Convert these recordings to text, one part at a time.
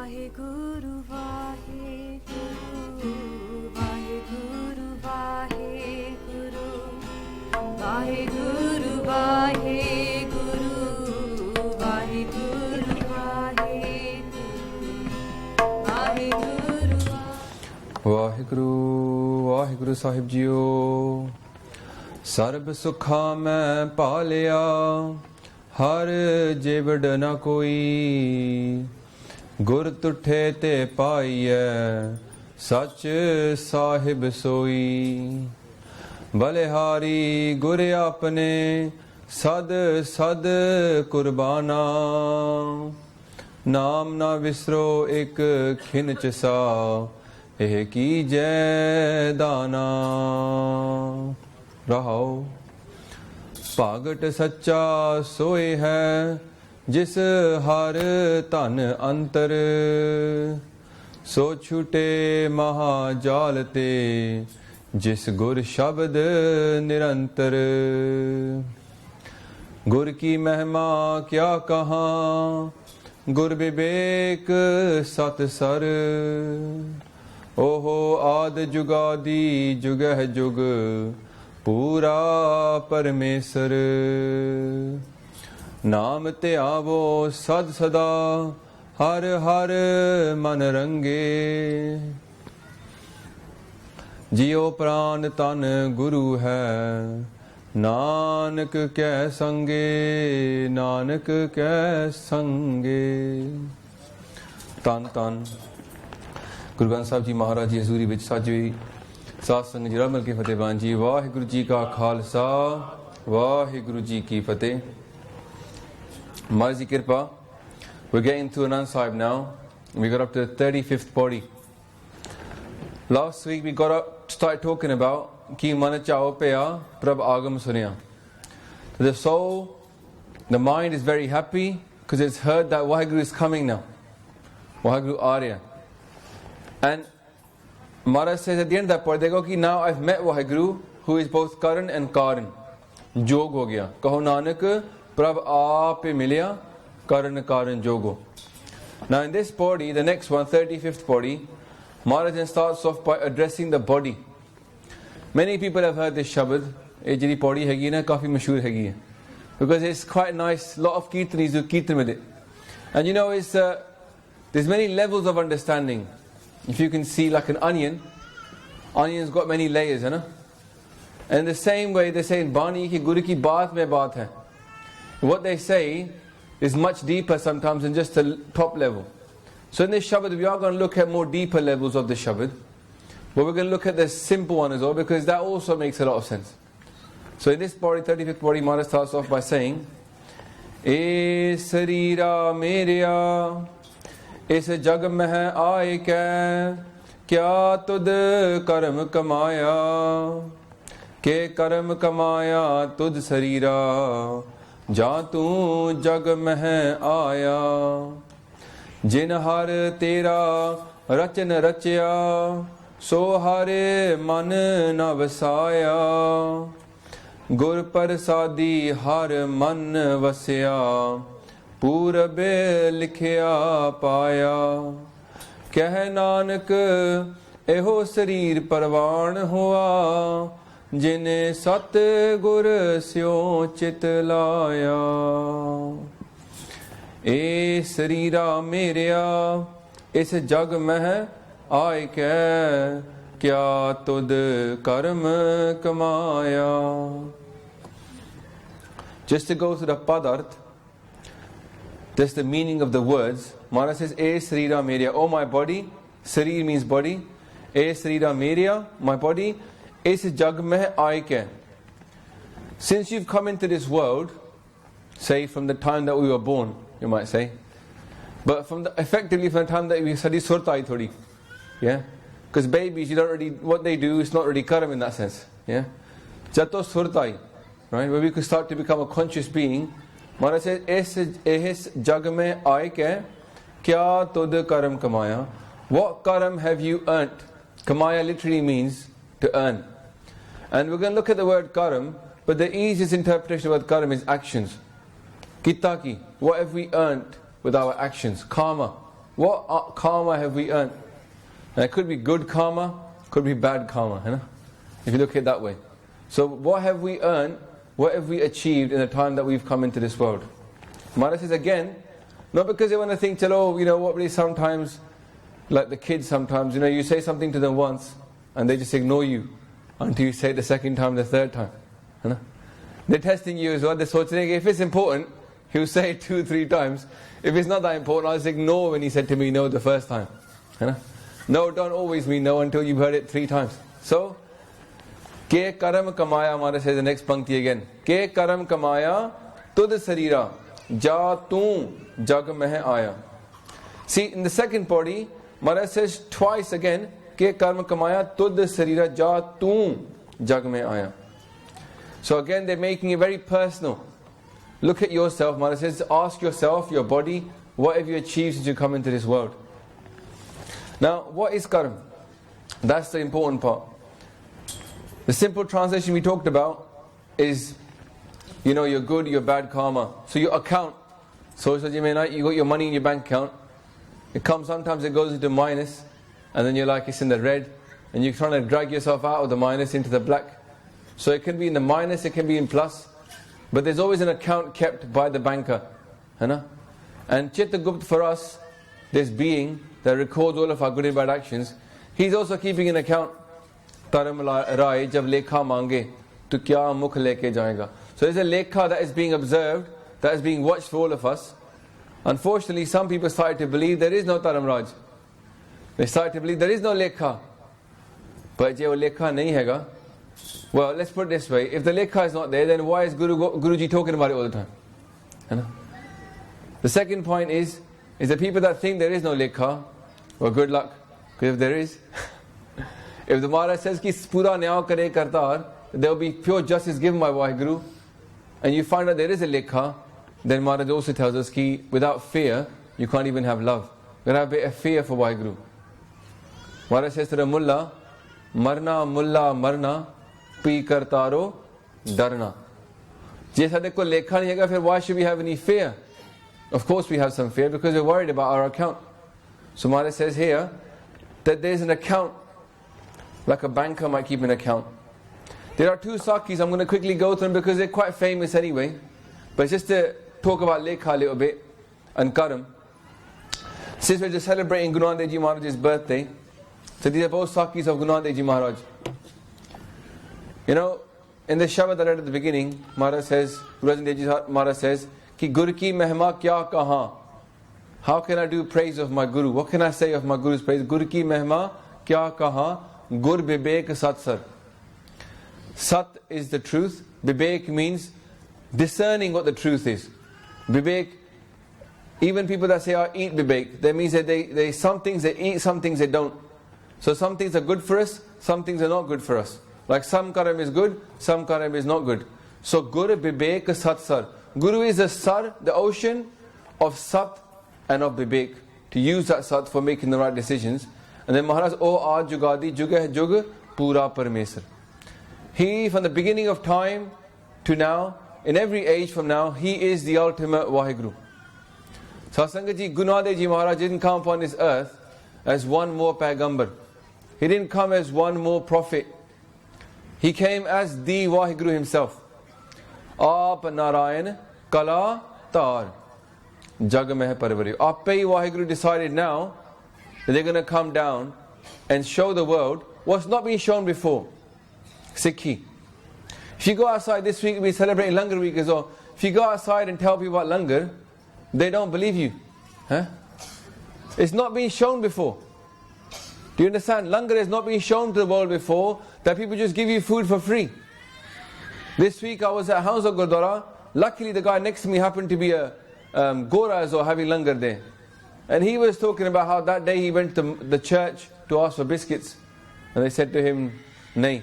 ਵਾਹਿਗੁਰੂ ਵਾਹਿਗੁਰੂ ਵਾਹਿਗੁਰੂ ਵਾਹਿਗੁਰੂ ਵਾਹਿਗੁਰੂ ਵਾਹਿਗੁਰੂ ਵਾਹਿਗੁਰੂ ਵਾਹਿਗੁਰੂ ਵਾਹਿਗੁਰੂ ਸਾਹਿਬ JIO. ਸਰਬ ਸੁਖਾਂ ਮੈਂ ਪਾਲਿਆ, ਹਰ ਜੀਵੜ ਨ ਕੋਈ। ਗੁਰ ਤੁਠੇ ਤੇ ਪਾਈਐ, ਸੱਚ ਸਾਹਿਬ ਸੋਈ। ਬਲਿਹਾਰੀ ਗੁਰ ਆਪਣੇ, ਸਦ ਸਦ ਕੁਰਬਾਨਾ। ਨਾਮ ਨਾ ਵਿਸਰੋ ਇਕ ਖਿਨ ਚਸਾ, ਇਹ ਕੀਜੈ ਦਾਨਾ। ਰਹਾਉ ਭਾਗਟ ਸੱਚਾ ਸੋਏ ਹੈ, ਜਿਸ ਹਰ ਧਨ ਅੰਤਰ। ਸੋ ਛੁਟੇ ਮਹਾ ਜਾਲ ਤੇ, ਜਿਸ ਗੁਰ ਸ਼ਬਦ ਨਿਰੰਤਰ। ਗੁਰ ਕੀ ਮਹਿਮਾ ਕਿਆ ਕਹਾਂ, ਗੁਰ ਵਿਵੇਕ ਸਤ ਸਰ। ਓਹੋ ਆਦ ਜੁਗਾਦੀ ਜੁਗਹਿ ਜੁਗ, ਪੂਰਾ ਪਰਮੇਸ਼ਰ। ਨਾਮ ਧਿਆਵੋ ਸਦ ਸਦਾ, ਹਰ ਹਰ ਮਨ ਰੰਗੇ। ਜਿਉ ਪ੍ਰਾਨ ਤਨ ਗੁਰੂ ਹੈ, ਨਾਨਕ ਕੈ ਸੰਗੇ, ਨਾਨਕ ਕੈ ਸੰਗੇ। ਤਨ ਤਨ ਗੁਰੂ ਗ੍ਰੰਥ ਸਾਹਿਬ ਜੀ ਮਹਾਰਾਜ ਜੀ ਹਜ਼ੂਰੀ ਵਿੱਚ ਸਾਜੀ ਸਾਧ ਸੰਗਤ ਜੀ ਰਲ ਮਿਲ ਕੇ ਫਤਿਹਬਾਨ ਜੀ। ਵਾਹਿਗੁਰੂ ਜੀ ਕਾ ਖਾਲਸਾ, ਵਾਹਿਗੁਰੂ ਜੀ ਕੀ ਫਤਿਹ। Mother's Kirpa, we're getting to Anand Sahib now. We got up to the 35th Pauri. Last week we started talking about Ki man chao paya prab agam sunya. The soul, the mind is very happy because it's heard that Waheguru is coming now. Waheguru Arya. And Maharaj says at the end of that part, they go ki now I've met Waheguru who is both Karan and Karan. Jog ho gaya. Kaho Nanak Prabh aape milya, karan karan jogo. Now in this Pauri, the next one, 35th Pauri, Maharaj starts off by addressing the body. Many people have heard this Shabad. Ye jehdi Pauri hegi na, kafi mashhoor hegi hai. Because it's quite nice, lot of kirtanis who kirtan with it. And you know, there's many levels of understanding. If you can see like an onion, onion's got many layers, है ना? And the same way they say in Bani ki Guru ki baat mein baat hai. What they say is much deeper sometimes than just the top level. So in this Shabad, we are going to look at more deeper levels of the Shabad. But we're going to look at the simple one as well, because that also makes a lot of sense. So in this Pauri, 35th Pauri, Maharaj starts off by saying, E Sareera Meriaa, is jag meh aaye kya, kya tudh karam kamaaiaa, ke karam kamaaiaa tudh Sareera, ਜਾਂ ਤੂੰ ਜਗ ਮਹਿ ਆਇਆ। ਜਿਨ ਹਰ ਤੇਰਾ ਰਚਨ ਰਚਿਆ, ਸੋ ਹਰੇ ਮਨ ਨ ਵਸਾਇਆ। ਗੁਰ ਪ੍ਰਸਾਦੀ ਹਰ ਮਨ ਵਸਿਆ, ਪੂਰਬ ਲਿਖਿਆ ਪਾਇਆ। ਕਹਿ ਨਾਨਕ ਇਹੋ ਸਰੀਰ ਪਰਵਾਨ ਹੋਆ, ਜਿਨੇ ਸਤ ਗੁਰ ਸਿਓ ਚਿਤ ਲਾਇਆ। ਏ ਸਰੀਰਾ ਮੇਰਿਆ, ਇਸ ਜਗ ਮਹਿ ਆਇ ਕੈ, ਕਿਆ ਤੁਧ ਕਰਮ ਕਮਾਇਆ। Just to go through the padarth, just the meaning of the words, Maharaj says, E Sareera Meriaa, oh my body, Sareer means body, E Sareera Meriaa, my body, is jag meh aaye kya. Since you've come into this world, say from the time that we were born, you might say, but effectively from the time that we study surta aayi thodi, yeah, because babies, you don't really, what they do is not really karam in that sense, yeah. Jato surta aayi, right, where we could start to become a conscious being. Maharaj says, ehis jag meh aaye kya, kya tudh karam kamaaiaa. What karam have you earnt? Kamaaiaa literally means to earn. And we're going to look at the word karam, but the easiest interpretation of the word karam is actions. Kitaki, what have we earned with our actions? Karma, what karma have we earned? And it could be good karma, could be bad karma, you know? If you look at it that way. So what have we earned, what have we achieved in the time that we've come into this world? Maharaj says again, not because they want to think, chalo, you know what, really sometimes, like the kids sometimes, you know, you say something to them once, and they just ignore you until you say it the second time, the third time. You know? They're testing you as well. They're saying, if it's important, he'll say it 2-3 times. If it's not that important, I'll just ignore when he said to me no the first time. You know? No, don't always mean no until you've heard it 3 times. So, Ke Karam Kamaaiaa, Maharaj says the next pankti again. Ke Karam Kamaaiaa, Tudh Sareera, Ja Tu Jag Meh Aaya. See, in the second party, Maharaj says twice again, Ke Karam Kamaaiaa, Tudh Sareera, Ja Tu Jag Meh Aaya. So again, they're making it very personal. Look at yourself, Maharaj says, ask yourself, your body, what have you achieved since you come into this world? Now, what is Karam? That's the important part. The simple translation we talked about is, you know, your good, your bad karma. So your account, you got your money in your bank account. It comes, sometimes it goes into minus, and then you're like, it's in the red, and you're trying to drag yourself out of the minus into the black. So it can be in the minus, it can be in plus, but there's always an account kept by the banker. You know? And Chittagupt for us, this being that records all of our good and bad actions, he's also keeping an account. Taram Rai jab lekha mange, to kya mukh leke jayega. So there's a lekha that is being observed, that is being watched for all of us. Unfortunately, some people started to believe there is no Taram Raj. They started to believe there is no lekha. But je wo lekha nahi hega. Well, let's put it this way. If the lekha is not there, then why is Guruji talking about it all the time? You know? The second point is the people that think there is no lekha, well, good luck. Because if there is, if the Maharaj says ki pura nyao kare kartar, there will be pure justice given by Vaheguru, and you find out there is a lekha, then Maharaj also tells us ki without fear, you can't even have love. You have a bit of fear for Vaheguru. Maharaj says to the mullah, marna mullah marna, pi kartaro darna. Jaisa dekho lekha nahi hega, why should we have any fear? Of course we have some fear because we're worried about our account. So Maharaj says here that there's an account, like a banker might keep an account. There are 2 sakis, I'm going to quickly go through them because they're quite famous anyway. But just to talk about lekha a little bit and Karam. Since we're just celebrating Guru Nanak Dev Ji Maharaj's birthday, so these are both sakis of Guru Nanak Dev Ji Maharaj. You know, in the Shabad that I read at the beginning, Maharaj says, Guru Nanak Dev Ji Maharaj says, Ki Gur ki mehma kya kaha? How can I do praise of my Guru? What can I say of my Guru's praise? Gur ki mehma kya kaha? Gur bibek satsar. Sat is the truth. Bibek means discerning what the truth is. Bibek, even people that say, I eat bibek, that means that they some things they eat, some things they don't. So some things are good for us, some things are not good for us. Like some karam is good, some karam is not good. So Gur bibek satsar. Guru is the sar, the ocean of sat and of bibek. To use that sat for making the right decisions. And then Maharaj, O aaj jugadi jugah jug pura parmesar. He, from the beginning of time to now, in every age from now, he is the ultimate Vaheguru. Satsangaji, Guru Nanak Dev Ji Maharaj didn't come upon this earth as one more Paigambar. He didn't come as one more prophet. He came as the Vaheguru himself. Aap Narayan Kala Tar Jag Meh Parvari. Ape Vaheguru decided now that they're going to come down and show the world what's not been shown before. Sikhi. If you go outside this week, we're celebrating Langar week as well. If you go outside and tell people about Langar, they don't believe you. Huh? It's not been shown before. Do you understand? Langar has not been shown to the world before, that people just give you food for free. This week I was at house of Gurdwara. Luckily the guy next to me happened to be a Gora as well, having Langar there. And he was talking about how that day he went to the church to ask for biscuits. And they said to him, Nay,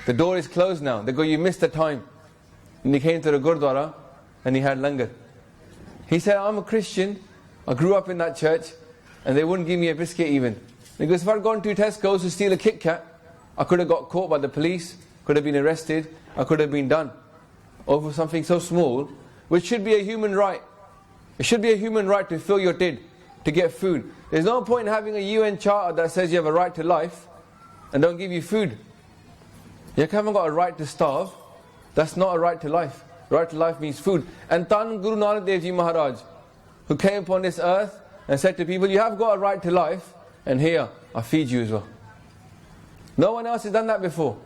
the door is closed now. They go, you missed the time. And he came to the Gurdwara and he had Langar. He said, I'm a Christian. I grew up in that church and they wouldn't give me a biscuit even. Because if I'd gone to Tesco's to steal a Kit Kat, I could have got caught by the police, could have been arrested, I could have been done over something so small, which should be a human right. It should be a human right to fill your tid, to get food. There's no point in having a UN charter that says you have a right to life and don't give you food. You haven't got a right to starve. That's not a right to life. Right to life means food. And Tan Guru Nanak Dev Ji Maharaj, who came upon this earth and said to people, you have got a right to life, and here, I feed you as well. No one else has done that before.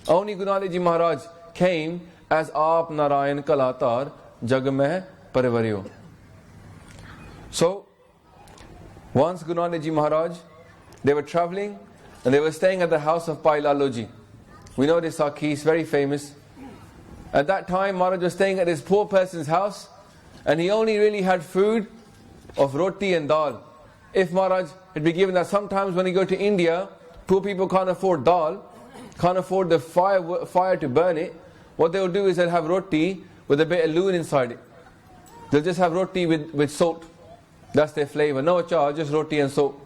Only Guru Nanak Dev Ji Maharaj came as Aap Narayan Kalatar Jag Meh Parivaryo. So, once Guru Nanak Dev Ji Maharaj, they were travelling and they were staying at the house of Bhai Lalo Ji. We know this Sakhi, it's very famous. At that time, Maharaj was staying at this poor person's house, and he only really had food of roti and dal. If Maharaj had been given that, sometimes when you go to India, poor people can't afford dal, can't afford the fire to burn it. What they'll do is they'll have roti with a bit of loon inside it. They'll just have roti with salt. That's their flavor. No achar, just roti and salt.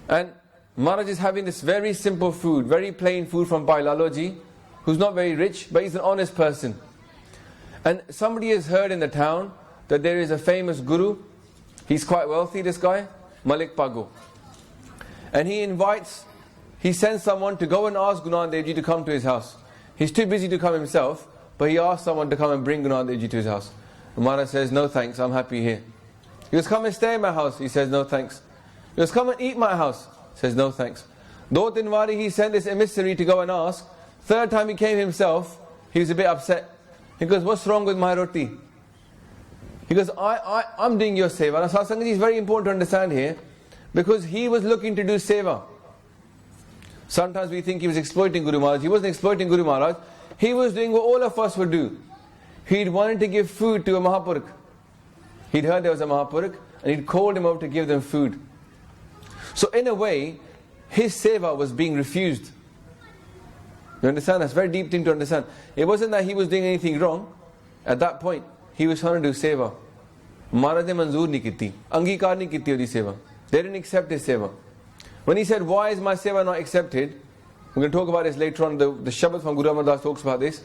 And Maharaj is having this very simple food, very plain food from Bhai Laloji, who's not very rich, but he's an honest person. And somebody has heard in the town that there is a famous guru. He's quite wealthy, this guy, Malik Pago. And he sends someone to go and ask Guru Nanak Dev Ji to come to his house. He's too busy to come himself, but he asked someone to come and bring Guru Nanak Dev Ji to his house. And Maharaj says, no thanks, I'm happy here. He goes, come and stay in my house. He says, no thanks. He goes, come and eat my house. He says, no thanks. Do Tinwari, he sent this emissary to go and ask. Third time he came himself, he was a bit upset. He goes, what's wrong with my roti? He goes, I'm doing your seva. Now, Satsangaji is very important to understand here, because he was looking to do seva. Sometimes we think he was exploiting Guru Maharaj. He wasn't exploiting Guru Maharaj. He was doing what all of us would do. He'd wanted to give food to a Mahapurukh. He'd heard there was a Mahapurukh, and he'd called him over to give them food. So in a way, his seva was being refused. You understand? That's a very deep thing to understand. It wasn't that he was doing anything wrong. At that point, he was trying to do seva. Maharaj ne manzoor nahi kiti. Angikar nahi kiti odi seva. They didn't accept his seva. When he said, why is my seva not accepted? We're going to talk about this later on. The Shabad from Guru Amar Das talks about this.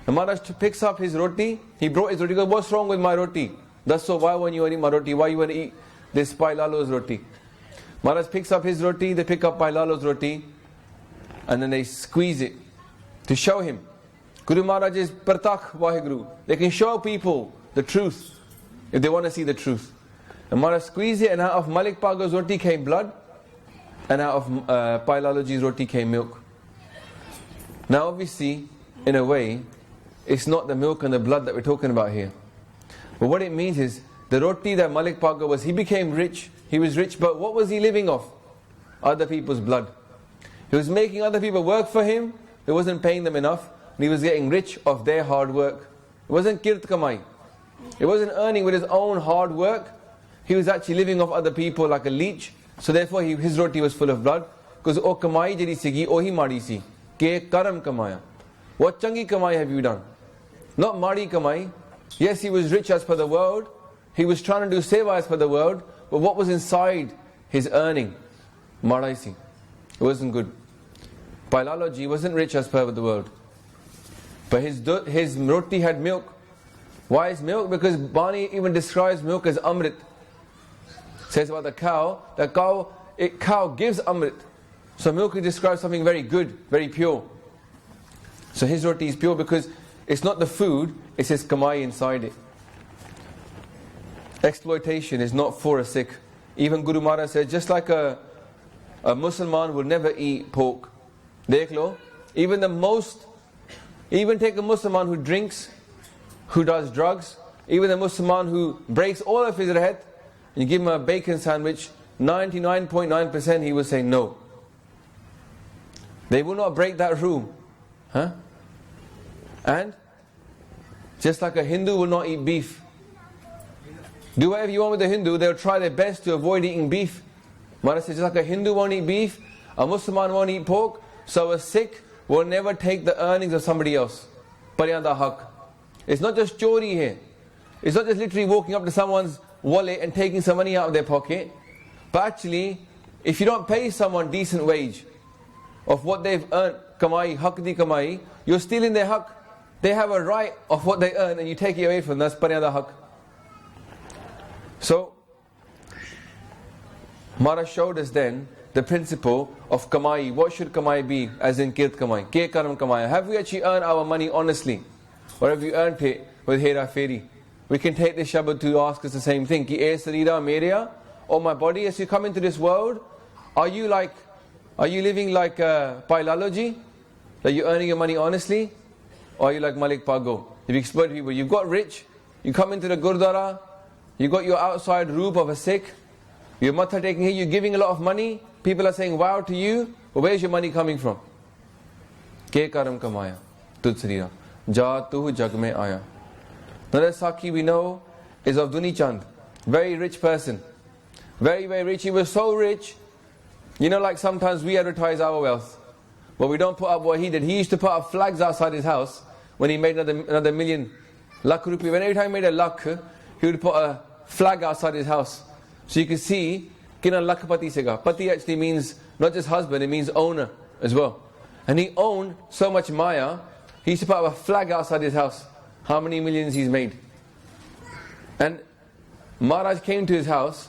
And Maharaj picks up his roti. He brought his roti. He goes, what's wrong with my roti? That's so, why won't you eat my roti? Why you want to eat this Bhai Lalo's roti? Maharaj picks up his roti. They pick up Bhai Lalo's roti. And then they squeeze it to show him. Guru Maharaj is Partakh Vaheguru. They can show people the truth if they want to see the truth. And Maharaj squeezed it, and out of Malik Pago's roti came blood, and out of Bhai Laloji's roti came milk. Now obviously, in a way, it's not the milk and the blood that we're talking about here. But what it means is, the roti that Malik Pago was, he became rich. He was rich, but what was he living off? Other people's blood. He was making other people work for him. He wasn't paying them enough. And he was getting rich off their hard work. It wasn't kirt kamai. It wasn't earning with his own hard work. He was actually living off other people like a leech. So therefore his roti was full of blood. Because o kamai jedi sigi, ohi madi si. Ke Karam Kamaaiaa. What changi kamai have you done? Not madi kamai. Yes, he was rich as per the world. He was trying to do seva as per the world. But what was inside his earning? Madai si. It wasn't good. Bhai Laloji wasn't rich as per the world. But his roti had milk. Why is milk? Because Bani even describes milk as amrit. Says about the cow gives amrit. So milk describes something very good, very pure. So his roti is pure because it's not the food, it's his kamai inside it. Exploitation is not for a Sikh. Even Guru Maharaj says, just like a Musliman will never eat pork. Dekh lo, even take a Musliman who drinks, who does drugs, even a Musliman who breaks all of his rehet, and you give him a bacon sandwich, 99.9% he will say no. They will not break that rule. And just like a Hindu will not eat beef. Do whatever you want with a Hindu, they'll try their best to avoid eating beef. Maharaj says, just like a Hindu won't eat beef, a Musliman won't eat pork, so a Sikh will never take the earnings of somebody else. Paryanda haq. It's not just chori here. It's not just literally walking up to someone's wallet and taking some money out of their pocket. But actually, if you don't pay someone decent wage of what they've earned, kamai, haq di kamai, you're stealing their haq. They have a right of what they earn and you take it away from them. That's paryanda haq. So, Maharaj showed us then the principle of Kamaaiaa. What should Kamaaiaa be? As in Kirt Kamaaiaa. Ke Karam Kamaaiaa. Have we actually earned our money honestly? Or have you earned it with Hera Feri? We can take this Shabad to ask us the same thing. Ki e Sareera, Meriaa, oh my body, as you come into this world, are you living like Pailaloji? That you're earning your money honestly? Or are you like Malik Pago? If you exploit people, you've got rich, you come into the Gurdwara, you got your outside roof of a Sikh, your matha taking here, you're giving a lot of money, people are saying wow to you, but where's your money coming from? Ke Karam Kamaaiaa, Tudh Sareera, Ja Tu Jag Mein Aaya. Another Sakhi we know is of Duni Chand, very rich person, very, very rich. He was so rich, like sometimes we advertise our wealth, but we don't put up what he did. He used to put up flags outside his house when he made another million, lakh rupee. When every time he made a lakh, he would put a flag outside his house. So you can see, kina lakhpati sega. Pati actually means not just husband, it means owner as well. And he owned so much Maya, he used to put up a flag outside his house. How many millions he's made. And Maharaj came to his house,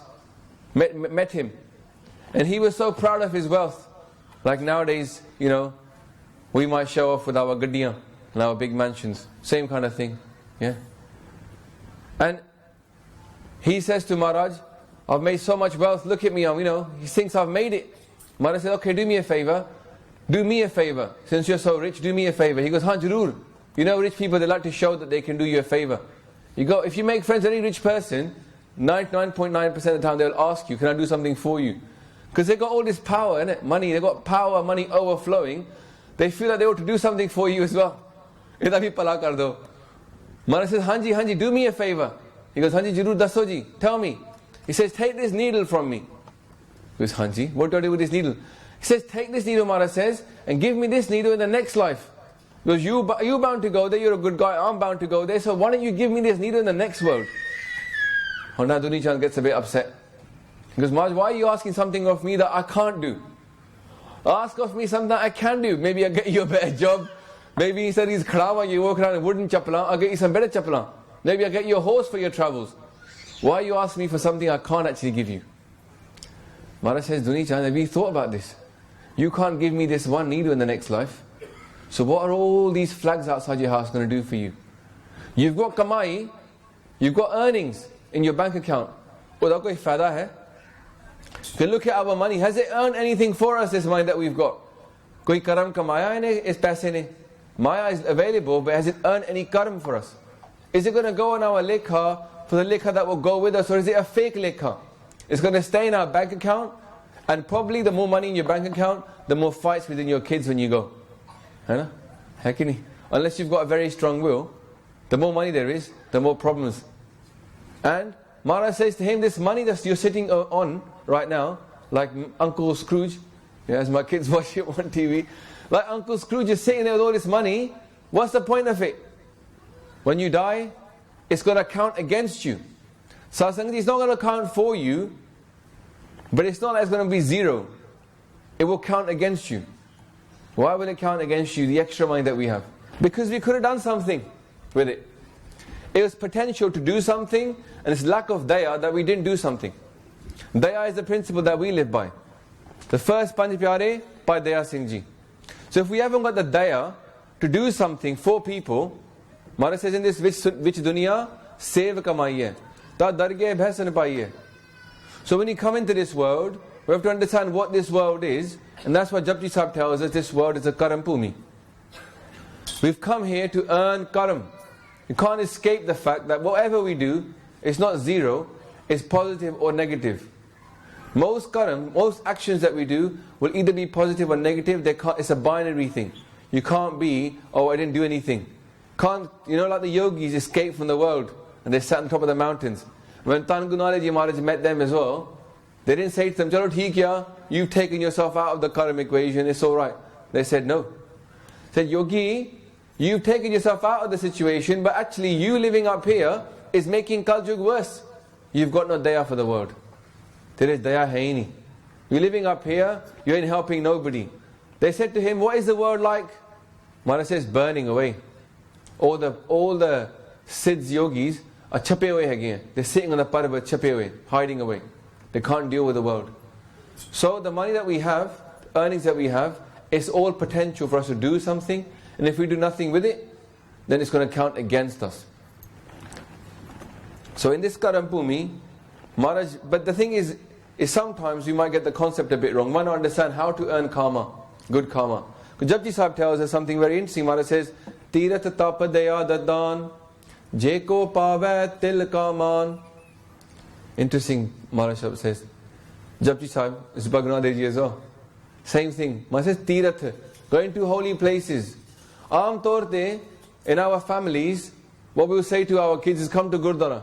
met him. And he was so proud of his wealth. Like nowadays, we might show off with our gaddiyan and our big mansions. Same kind of thing. Yeah. And he says to Maharaj, I've made so much wealth, look at me, he thinks I've made it. Maharaj said, okay, do me a favor. Do me a favor. Since you're so rich, do me a favor. He goes, Haan Jarur. Rich people, they like to show that they can do you a favor. You go, if you make friends with any rich person, 99.9% of the time they'll ask you, can I do something for you? Because they've got all this power, innit? Money, they've got power, money overflowing. They feel like they ought to do something for you as well. Maharaj says, Hanji, do me a favor. He goes, Hanji, Jarur dasso ji, tell me. He says, take this needle from me. He goes, Hanji, what do I do with this needle? He says, take this needle, Maharaj says, and give me this needle in the next life. He goes, you're bound to go there, you're a good guy, I'm bound to go there, so why don't you give me this needle in the next world? Now Duni Chand gets a bit upset. He goes, Maharaj, why are you asking something of me that I can't do? Ask of me something that I can do. Maybe I'll get you a better job. Maybe he said he's kharawa, you walk around in wooden chapalan, I'll get you some better chapalan. Maybe I'll get you a horse for your travels. Why are you asking me for something I can't actually give you? Maharaj says, Duni Chand, have you thought about this? You can't give me this one needle in the next life. So what are all these flags outside your house going to do for you? You've got Kamaaiaa, you've got earnings in your bank account. Uda koi faida hai? You can look at our money. Has it earned anything for us, this money that we've got? Koi Karam Kamaaiaa ne, is paise ne? Maya is available, but has it earned any Karam for us? Is it going to go on our lekha for the lekha that will go with us, or is it a fake lekha? It's going to stay in our bank account, and probably the more money in your bank account, the more fights within your kids when you go. Unless you've got a very strong will, the more money there is, the more problems. And Maharaj says to him, this money that you're sitting on right now, like Uncle Scrooge, as my kids watch it on TV, like Uncle Scrooge is sitting there with all this money, what's the point of it? When you die, it's going to count against you. Satsang, it's not going to count for you, but it's not like it's going to be zero. It will count against you. Why will it count against you, the extra money that we have? Because we could have done something with it. It was potential to do something, and it's lack of daya that we didn't do something. Daya is the principle that we live by. The first Panj Pyare, by Daya Singh Ji. So if we haven't got the daya to do something for people, Maharaj says in this, which dunya, sev Kamaaiaa, ta darge bhaisan paiye. So when you come into this world, we have to understand what this world is, and that's why Japji Sahib tells us this world is a Karam Bhumi. We've come here to earn Karam. You can't escape the fact that whatever we do, it's not zero, it's positive or negative. Most Karam, most actions that we do will either be positive or negative. It's a binary thing. You can't be, I didn't do anything. Can't, like the yogis escape from the world and they sat on top of the mountains. When Tan Gunale Ji Maharaj met them as well, they didn't say to them, Chalo theek ya, you've taken yourself out of the Karam equation, it's alright. They said no. Said, Yogi, you've taken yourself out of the situation, but actually you living up here is making Kaljug worse. You've got no daya for the world. There is daya hai nahi. You're living up here, you ain't helping nobody. They said to him, what is the world like? Maharaj says, burning away. All the Siddhs yogis are chape away again. They're sitting on the parvat, chape away, hiding away. They can't deal with the world. So the money that we have, earnings that we have, it's all potential for us to do something, and if we do nothing with it, then it's going to count against us. So in this Karam Bhumi, Maharaj, but the thing is sometimes we might get the concept a bit wrong. We might not understand how to earn karma, good karma. Japji Sahib tells us something very interesting. Maharaj says, Tirath tap daya dadan, jeko pave til kaman. Interesting, Maharaj Sahib says. Japji Sahib, is Bhagwan Dev Ji as well. Same thing. Maharaj says, Tirath, going to holy places. Aam taur te, in our families, what we will say to our kids is, come to Gurdwara.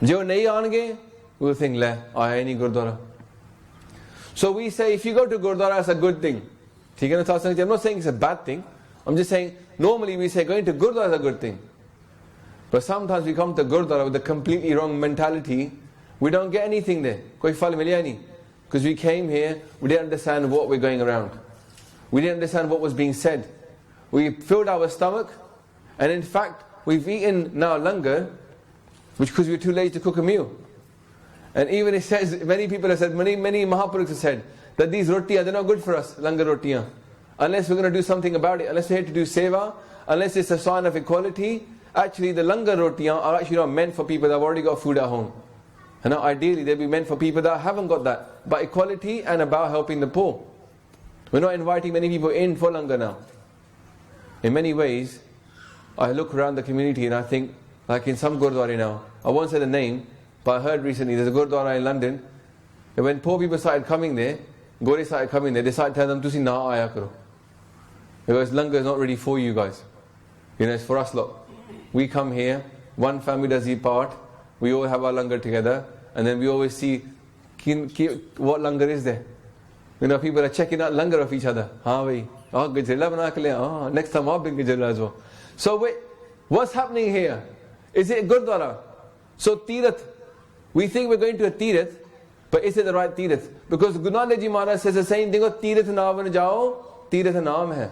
Jo nahi aange, we will think, le, aaya nahi Gurdwara. So we say, if you go to Gurdwara, it's a good thing. I'm not saying it's a bad thing. I'm just saying, normally we say going to Gurdwara is a good thing. But sometimes we come to Gurdwara with a completely wrong mentality. We don't get anything there. Koi phal milya nahi. Because we came here, we didn't understand what we're going around. We didn't understand what was being said. We filled our stomach, and in fact, we've eaten now langar, which because we're too lazy to cook a meal. And even it says, many people have said, many Mahapurukhs have said, that these rotiyan, they're not good for us, langar rotiyan. Unless we're going to do something about it, unless we're here to do seva, unless it's a sign of equality. Actually, the langar rotiyan are actually not meant for people that have already got food at home. And now ideally, they'll be meant for people that haven't got that. About equality and about helping the poor. We're not inviting many people in for langar now. In many ways, I look around the community and I think, like in some Gurdwara now, I won't say the name, but I heard recently, there's a Gurdwara in London, and when poor people started coming there, Gore started coming there, they started telling them, Tusi na aaya karo. Because langar is not really for you guys. You know, it's for us lot. We come here, one family does each part, we all have our langar together, and then we always see what langar is there. You know, people are checking out langar of each other. Haan bhai, gajrela bana ke liya, next time I'll bring gajrela as well. So wait, what's happening here? Is it Gurdwara? So Tirath, we think we're going to a Tirath, but is it the right Tirath? Because Guru Nanak Dev Ji Maharaj says the same thing, Tirath naam ban jao, Tirath naam hai.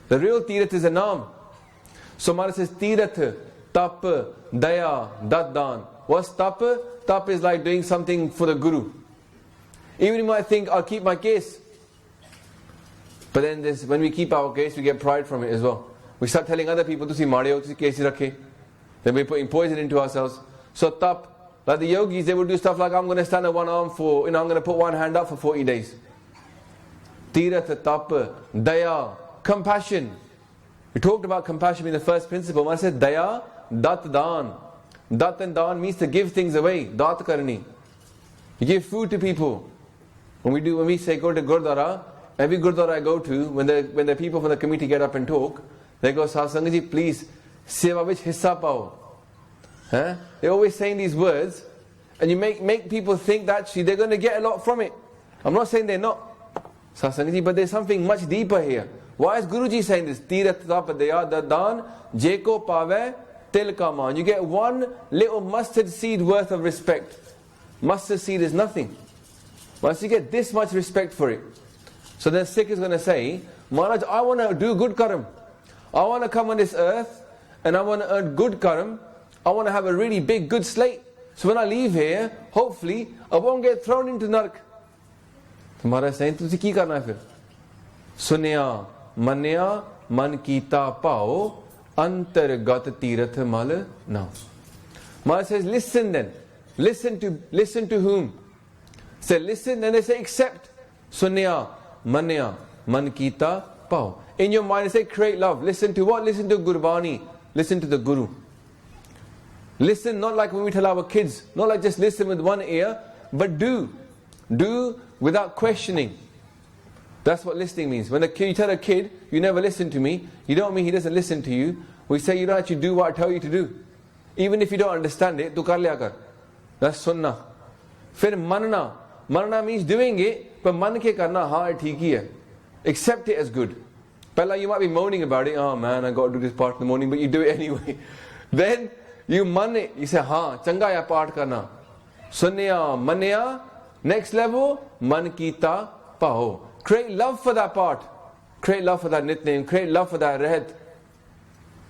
The real Tirath is a naam. So Maharaj says Tirath, tap, daya, daddan. What's tap? Tap is like doing something for the Guru. Even you might think, I'll keep my case. But then when we keep our case, we get pride from it as well. We start telling other people, Tusi maade ho, tusi case rakhe. Then we're putting poison into ourselves. So tap, like the yogis, they will do stuff like, I'm going to stand on one arm for, I'm going to put one hand up for 40 days. Tirath, tap, daya, compassion. We talked about compassion in the first principle. When I said daya, dat dan. Dat and dan means to give things away. Dat karni. You give food to people. When we say go to Gurdwara, every Gurdwara I go to, when the people from the committee get up and talk, they go, Satsang ji, please, seva vich hissa pao. They're always saying these words, and you make people think that actually they're going to get a lot from it. I'm not saying they're not, Satsang ji, but there's something much deeper here. Why is Guruji saying this? Tirath tapadaya dadan jeko pave til kaman. You get one little mustard seed worth of respect. Mustard seed is nothing. Once you get this much respect for it, so then Sikh is going to say, Maharaj, I want to do good karam. I want to come on this earth and I want to earn good karam. I want to have a really big, good slate. So when I leave here, hopefully, I won't get thrown into nark. So Maharaj is saying, Tusi ki karna hai fir? Sunya, manya, man kita pao, antargat tirath mal now. Maharaj says, listen then. Listen to whom? Say listen, then they say accept. Sunya, manya, man kita pao. In your mind, say create love. Listen to what? Listen to Gurbani. Listen to the Guru. Listen, not like when we tell our kids, not like just listen with one ear, but do. Do without questioning. That's what listening means. When you tell a kid, you never listen to me, you don't mean he doesn't listen to you. We say you don't actually do what I tell you to do. Even if you don't understand it, tu kar liya kar. That's sunnah. Fir manna. Manna means doing it, but man ke karna, haan, theek hi hai. Accept it as good. Pehla you might be moaning about it, oh man, I got to do this part in the morning, but you do it anyway. Then you man it, you say, haan, changa ya part karna. Sunya, manya, next level, man kita paho. Create love for that part. Create love for that nitname. Create love for that rehet.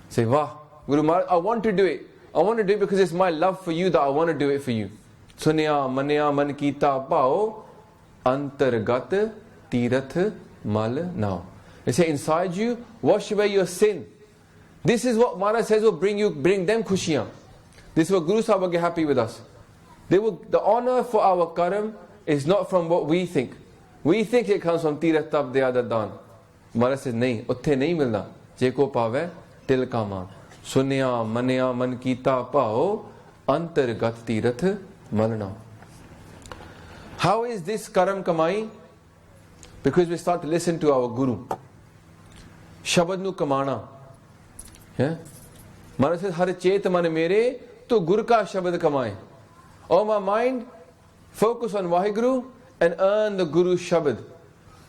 Say, wah, Guru Maharaj, I want to do it. I want to do it because it's my love for you that I want to do it for you. ਸੁਨਿਆ ਮੰਨਿਆ ਮਨ ਕੀਤਾ ਭਾਉ ਅੰਤਰਗਤ ਤੀਰਥ ਮਲ ਨਾਉ. They say inside you, wash away your sin. This is what Maharaj says will bring them khushiyan. This is what Guru Sahib will get happy with us. The honor for our karam is not from what we think. We think it comes from tirath tab diyada dan. Maharaj says, nahi, utthe nahi milna. Je ko paave til ka maan. Sunya manya man kita pao antargat tirath malna. How is this karam kamai? Because we start to listen to our Guru. Shabad nu kamana. Yeah? Maharaj says, har chet man mere to gur ka shabad kamai. Oh my mind, focus on Vaheguru and earn the Guru's Shabad.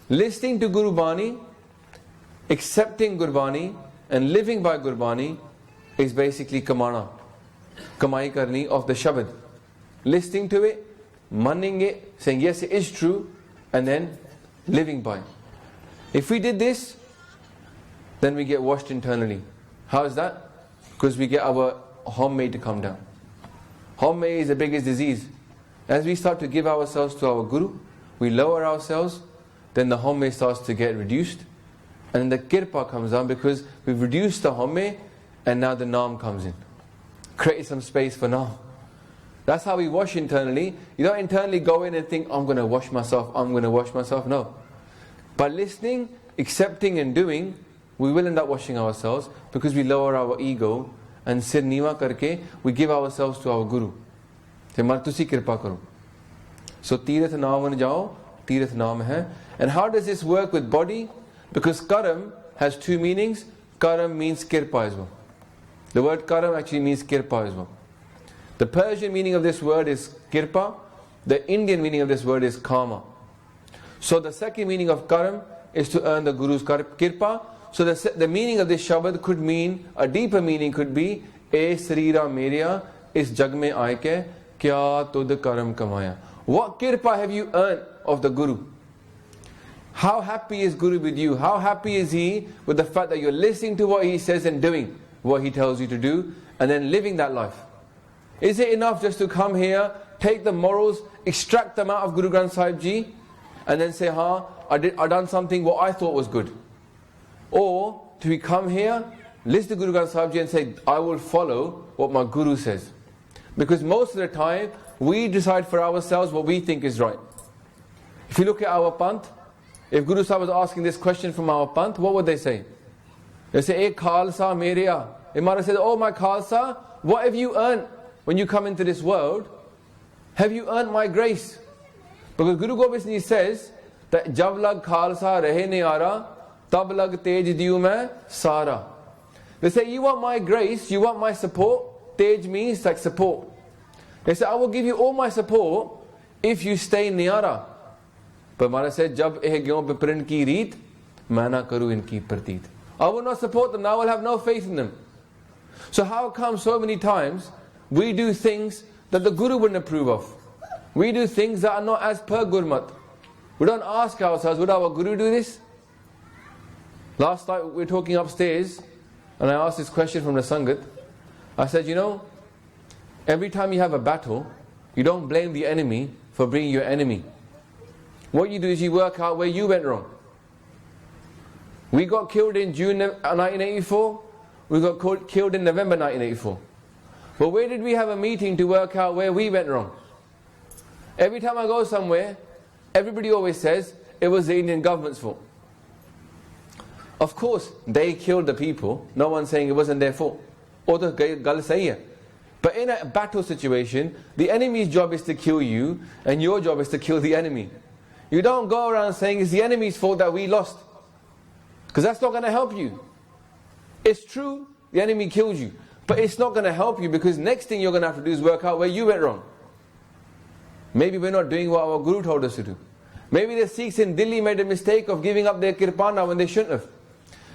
Listening to Guru Bani, accepting Gurbani and living by Gurbani is basically kamana. Kamai karni of the Shabad. Listening to it, manning it, saying yes it is true, and then living by. If we did this, then we get washed internally. How is that? Because we get our homemade to come down. Homemade is the biggest disease. As we start to give ourselves to our Guru, we lower ourselves, then the homemade starts to get reduced, and then the kirpa comes down because we've reduced the homemade, and now the naam comes in. Create some space for naam. That's how we wash internally. You don't internally go in and think, I'm going to wash myself, I'm going to wash myself. No. By listening, accepting and doing, we will end up washing ourselves because we lower our ego and sir niwa karke, we give ourselves to our Guru. Say, Mar tusi kirpa karo. So tirath naam jao, tirath naam hai. And how does this work with body? Because karam has two meanings. Karam means kirpa as well. The word karam actually means kirpa as well. The Persian meaning of this word is kirpa. The Indian meaning of this word is kama. So the second meaning of karam is to earn the Guru's kirpa. So the meaning of this Shabad could mean, a deeper meaning could be, E Sareera Meriaa, is jag mein aake, Kiaa Tudh Karam Kamaaiaa. What kirpa have you earned of the Guru? How happy is Guru with you? How happy is he with the fact that you're listening to what he says and doing what he tells you to do, and then living that life? Is it enough just to come here, take the morals, extract them out of Guru Granth Sahib Ji, and then say, I done something what I thought was good? Or do we come here, listen to Guru Granth Sahib Ji and say, I will follow what my Guru says? Because most of the time, we decide for ourselves what we think is right. If you look at our Paath, if Guru Sahib was asking this question from our Paath, what would they say? They say, E Khalsa Meriaa. If Maharaj says, oh my Khalsa, what have you earned when you come into this world? Have you earned my grace? Because Guru Gobind Singh says that Jab lag Khalsa rahe niara, tab lag tej diyu main sara. They say, you want my grace, you want my support. Tej means like support. They say, I will give you all my support if you stay niara. But Maharaj said, Jab eh gyon pe print ki reet, main na karu inki prateet. I will not support them, I will have no faith in them. So how come so many times we do things that the Guru wouldn't approve of? We do things that are not as per Gurmat. We don't ask ourselves, would our Guru do this? Last night we were talking upstairs, and I asked this question from the Sangat. I said, every time you have a battle, you don't blame the enemy for being your enemy. What you do is you work out where you went wrong. We got killed in June 1984. We got killed in November 1984. But where did we have a meeting to work out where we went wrong? Every time I go somewhere, everybody always says it was the Indian government's fault. Of course, they killed the people. No one's saying it wasn't their fault. Or the gal sahi hai. But in a battle situation, the enemy's job is to kill you, and your job is to kill the enemy. You don't go around saying it's the enemy's fault that we lost. Because that's not going to help you. It's true, the enemy kills you. But it's not going to help you, because next thing you're going to have to do is work out where you went wrong. Maybe we're not doing what our Guru told us to do. Maybe the Sikhs in Delhi made a mistake of giving up their kirpana when they shouldn't have.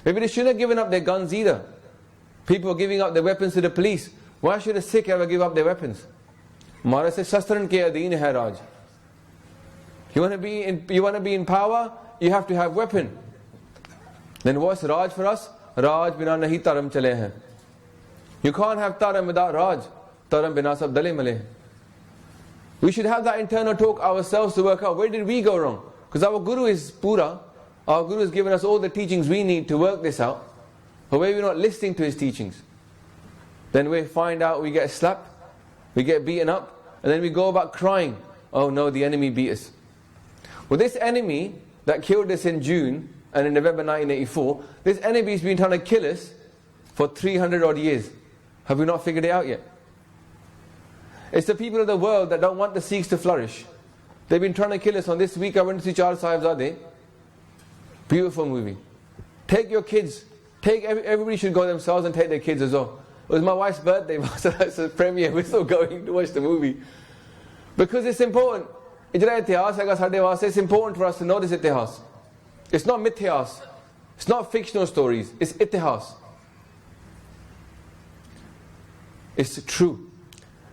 Maybe they shouldn't have given up their guns either. People are giving up their weapons to the police. Why should a Sikh ever give up their weapons? Maharaj says, Shastran ke adheen hai Raj. You want to be in power, you have to have weapon. Then what's Raj for us? Raj bina nahi taram chale hain. You can't have taram without Raj. Taram bina sab dale male. We should have that internal talk ourselves to work out where did we go wrong. Because our Guru is Pura. Our Guru has given us all the teachings we need to work this out. But where we're not listening to his teachings, then we find out we get slapped, we get beaten up, and then we go about crying. Oh no, the enemy beat us. Well, this enemy that killed us in June and in November 1984, this enemy's been trying to kill us for 300 odd years. Have we not figured it out yet? It's the people of the world that don't want the Sikhs to flourish. They've been trying to kill us. On this week I went to see Char Sahibzade. Beautiful movie. Take your kids. Everybody should go themselves and take their kids as well. It was my wife's birthday, so that's a premiere. We're still going to watch the movie. Because it's important. It's important for us to know this itihas. It's not mithiyas. It's not fictional stories. It's itihas. It's true.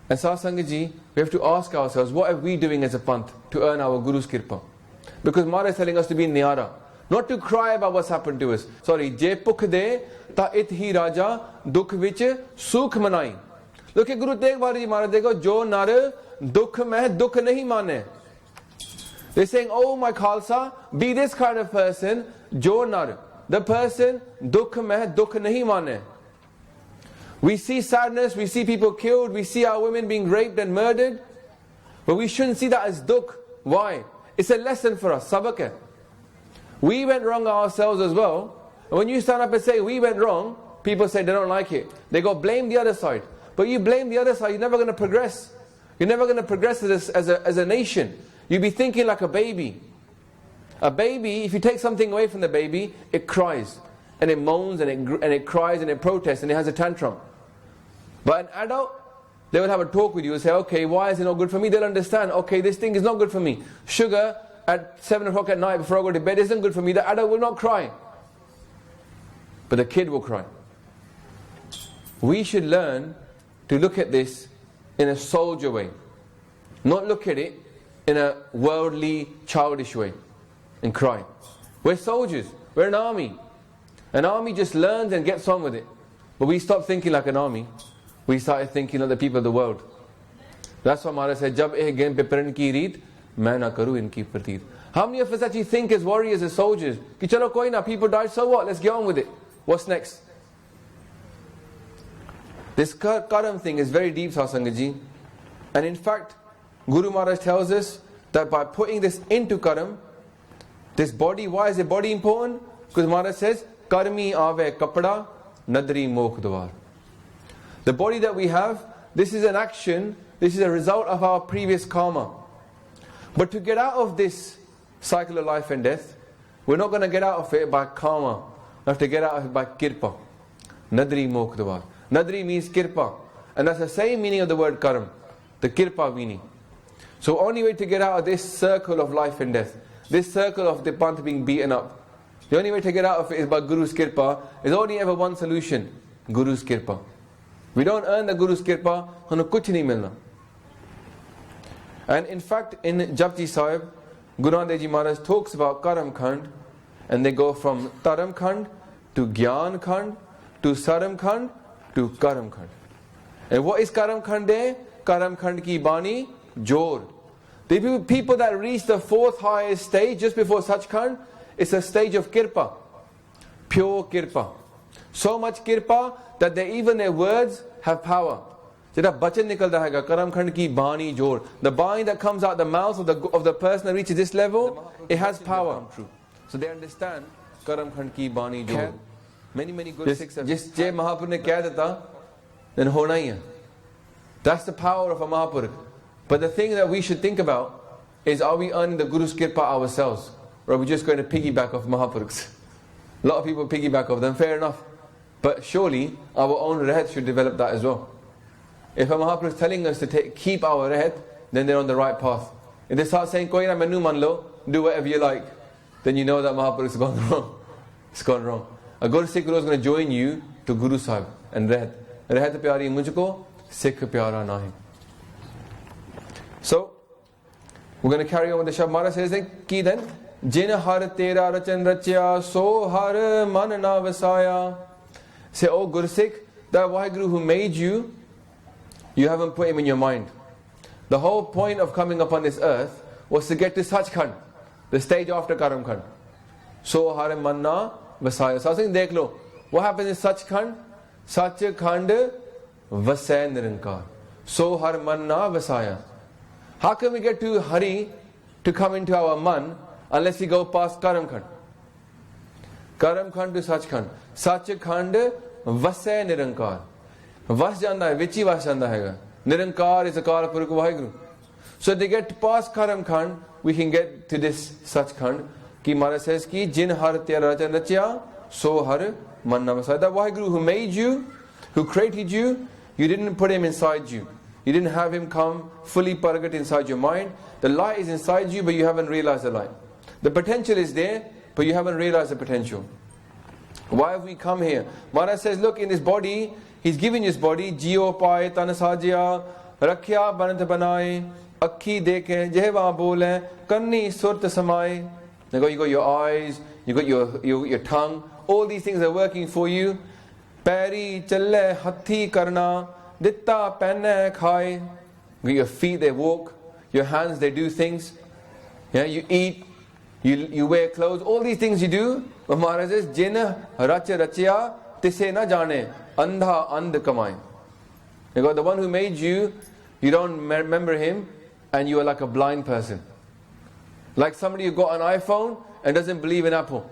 And Sanghaji, we have to ask ourselves, what are we doing as a Panth to earn our Guru's kirpa? Because Mara is telling us to be niyara. Not to cry about what's happened to us. Sorry, je pukh de ta it hi raja dukh vich sukh manai. Look at Guru Tegh Bahadurji Maharaj, dekho, jo nar dukh mein dukh nahi mane. They're saying, oh my Khalsa, be this kind of person, jo nar. The person dukh mein dukh nahi mane. We see sadness, we see people killed, we see our women being raped and murdered. But we shouldn't see that as dukh. Why? It's a lesson for us, sabak hai. We went wrong ourselves as well. And when you stand up and say, we went wrong, people say they don't like it. They go, blame the other side. But you blame the other side, you're never going to progress. You're never going to progress as a nation. You'll be thinking like a baby. A baby, if you take something away from the baby, it cries. And it moans and it cries and it protests and it has a tantrum. But an adult, they will have a talk with you and say, okay, why is it not good for me? They'll understand, okay, this thing is not good for me. Sugar at 7 o'clock at night before I go to bed isn't good for me. The adult will not cry. But the kid will cry. We should learn to look at this in a soldier way. Not look at it in a worldly, childish way and cry. We're soldiers. We're an army. An army just learns and gets on with it. But we stopped thinking like an army. We started thinking like the people of the world. That's why Maharaj said, Jab eh game pe pran ki reet, main na karu inki prateet. How many of us actually think as warriors, as soldiers? Ki chalo koi na, people died, so what? Let's get on with it. What's next? This Karam thing is very deep, Satsangaji. And in fact, Guru Maharaj tells us that by putting this into Karam, this body, why is the body important? Because Maharaj says, Karmi ave kapada, nadri mokh dwar. The body that we have, this is an action, this is a result of our previous karma. But to get out of this cycle of life and death, we're not going to get out of it by karma. We have to get out of it by kirpa. Nadri mokh dwar. Nadri means kirpa. And that's the same meaning of the word karam. The kirpa meaning. So only way to get out of this circle of life and death, this circle of the Panth being beaten up, the only way to get out of it is by Guru's kirpa. There's only ever one solution. Guru's kirpa. We don't earn the Guru's kirpa, hanu kuch nahi milna. And in fact, in Japji Sahib, Guru Anand Dev Ji Maharaj talks about Karam Khand, and they go from Taram Khand to Gyan Khand to Saram Khand to Karam Khand. And what is Karam Khand there? Karam Khand ki bani jor. The people that reach the fourth highest stage just before Sachkhand, it's a stage of kirpa, pure kirpa. So much kirpa that even their words have power. Jada bachan nikalta hai Karam Khand ki bani jor. The bani that comes out the mouth of the person that reaches this level, it has power. So they understand Karam Khand ki bani jor. Many good Sikhs have. Jis Jai Mahaprabhu ne keh deta, then hona hi hai. That's the power of a Mahaprabhu. But the thing that we should think about is, are we earning the Guru's kirpa ourselves? Or are we just going to piggyback off Mahaprabhus? A lot of people piggyback off them, fair enough. But surely our own rehat should develop that as well. If a Mahaprabhu is telling us to keep our rehat, then they're on the right path. If they start saying, Koi na menu man lo, do whatever you like, then you know that Mahaprabhu has gone wrong. It's gone wrong. A good Sikh Guru is going to join you to Guru Sahib and rehat. Rehat pyari mujhko, Sikh pyara nahi. So, we're going to carry on with the Shabd. Maharaj says that, Ki then, Jin har tera rachan rachya, so har man na vasaya. Say, oh Guru Sikh, that Vaheguru who made you, you haven't put him in your mind. The whole point of coming upon this earth was to get to Sachkhand, the stage after Karam Khand. So har manna vasaya. So I think dekh lo, what happens in Sachkhand? Sachkhand vasay nirankar. So har manna vasaya. How can we get to Hari to come into our man unless we go past Karam Khand? Karam Khand to Sachkhand. Sachkhand vasay nirankar. Vas janda hai, vichi vas janda hai. Nirankar is Akala Purukh Vaheguru. So they get past Karam Khand, we can get to this Sachkhand. Ki Maharaj says ki jin har tera rachan rachya, so har manna vasaya. That Vaheguru who made you, who created you, you didn't put him inside you. You didn't have him come fully paragat inside your mind. The light is inside you, but you haven't realized the light. The potential is there, but you haven't realized the potential. Why have we come here? Maharaj says, look, in this body, he's giving his body, jio paye, tan sajya, rakhya banat banaye, akhi dekhe, jehva bole, kanni surt samaye. You got your eyes, you got your tongue, all these things are working for you. Peri, challe, hathi karna, ditta, penne, khai. You got your feet, they walk. Your hands, they do things. Yeah, you eat, you wear clothes. All these things you do. But Maharaj says, jin racha rachya tise na jane, andha and kamaai. You got the one who made you, you don't remember him, and you are like a blind person. Like somebody who got an iPhone and doesn't believe in Apple.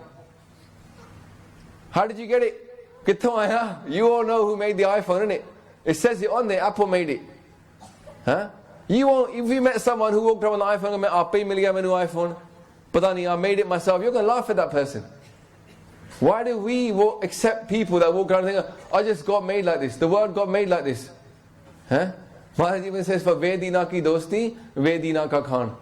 How did you get it? Kitho aaya? You all know who made the iPhone, innit? It says it on there, Apple made it. Huh? You won't, if you met someone who walked around with an iPhone and aap pe mil gaya mainu iPhone, pata nahi, I made it myself, you're going to laugh at that person. Why do we accept people that walk around and think, I just got made like this, the world got made like this? Huh? Maharaj even says, for Vedina ki dosti, Vedina ka khan.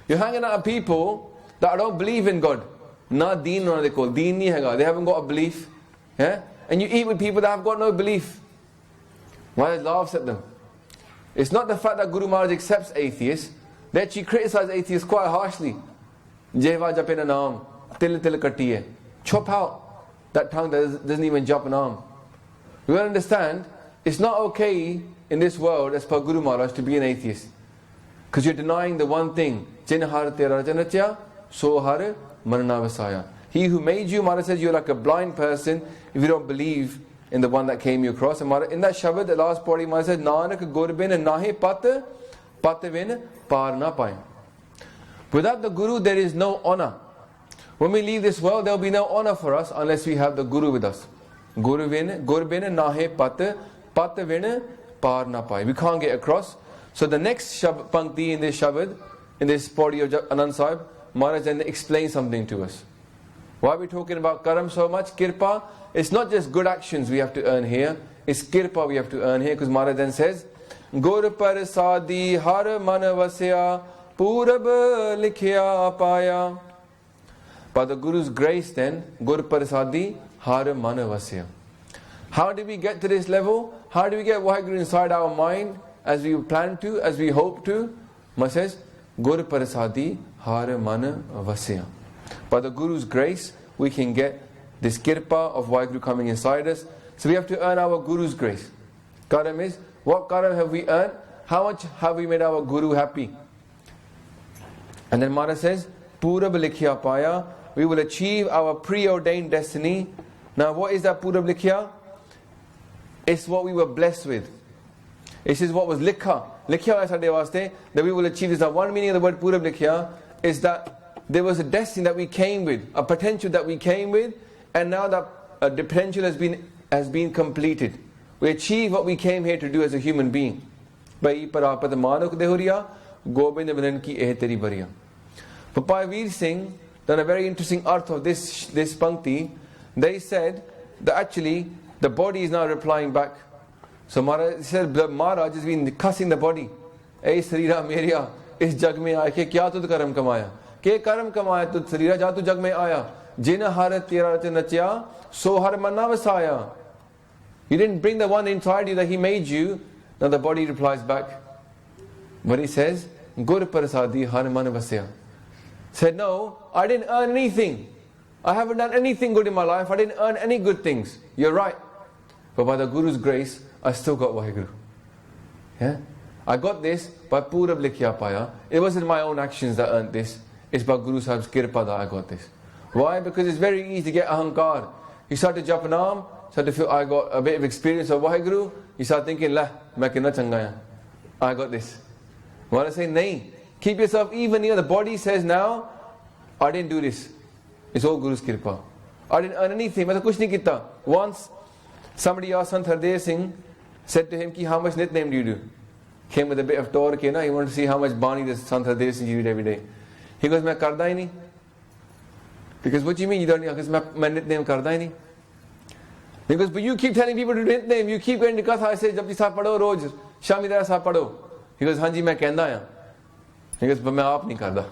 You're hanging out with people that don't believe in God. Na deen they call. Deen nahi hai. They haven't got a belief. Yeah? And you eat with people that have got no belief. Maharaj laughs at them. It's not the fact that Guru Maharaj accepts atheists. They actually criticize atheists quite harshly. Jehva jape na naam, til til katti hai. Chop out that tongue that doesn't even jump an arm. We will understand, it's not okay in this world as per Guru Maharaj to be an atheist. Because you're denying the one thing. Jin har tera janatya, so har marna vasaya. He who made you, Maharaj says, you're like a blind person if you don't believe in the one that came you across. And Maharaj, in that Shabad, the last Pauri, Maharaj says, Nanak gurbin nahe patavin par na paye. Without the Guru, there is no honor. When we leave this world, there will be no honor for us unless we have the Guru with us. Gurbin nahe patavin par na paye. We can't get across. So the next Pankti in this Shabad, in this Pauri of Anand Sahib, Maharaj then explains something to us. Why are we talking about Karam so much? Kirpa, it's not just good actions we have to earn here, it's Kirpa we have to earn here, because Maharaj then says, Gur par sadi har man vasya, purab likhya paya. By the Guru's grace then, Gur par sadi har man vasya. How do we get to this level? How do we get Vaheguru inside our mind as we plan to, as we hope to? Maharaj says, Gur par sadi har man vasya. By the Guru's grace, we can get this kirpa of Vaheguru coming inside us. So we have to earn our Guru's grace. Karam is, what Karam have we earned? How much have we made our Guru happy? And then Maharaj says, Purab likhya paya, we will achieve our preordained destiny. Now what is that Purab likhya? It's what we were blessed with. This is what was likha. Likhya aisa devaste, that we will achieve this. Now one meaning of the word Purab likhya is that there was a destiny that we came with, a potential that we came with, and now that the potential has been completed. We achieve what we came here to do as a human being. Bhai parapat manuk dehuriya, gobind vadan ki eh teri bariya. Papai Veer Singh done a very interesting arth of this Pankti. They said that actually the body is now replying back. So Maharaj said, Maharaj has been cussing the body. Hey Sareera Meriaa, is jag mein aaye ke kya tudh karam kamaaya? Ke karam kamaaya tudh Sareera, ja tu jag mein aaya. Jin har tera nachya, so har manna vasaya. You didn't bring the one inside you that he made you. Now the body replies back. But he says, Gur parasadi har man vasya. Said, no, I didn't earn anything. I haven't done anything good in my life. I didn't earn any good things. You're right. But by the Guru's grace, I still got Vaheguru. Yeah? I got this by Purab Likhya Paya. It wasn't my own actions that earned this. It's by Guru Sahib's Kirpa that I got this. Why? Because it's very easy to get ahankar. You start to jap naam, start to feel I got a bit of experience of Waheguru. You start thinking, lah, main kinna changa hai. I got this. Want to say, nahi. Keep yourself even here. The body says now, I didn't do this. It's all Guru's Kirpa. I didn't earn anything. Main to kuch nahi kita. Once, somebody asked Sant Hardev Singh, said to him, ki, how much Nitnem do you do? Came with a bit of torque, he wanted to see how much Bani does Sant Hardev Singh read every day. He goes, main karda hi nahi. Because what do you mean you don't know? Because main Nitnem karda hi nahi. He goes, but you keep telling people to do Nitnem. You keep going to Katha. I say, Japji Sahib padho roj. Shami Dara Sahib padho. He goes, Hanji, main kehda hai. He goes, but main aap nahi karda.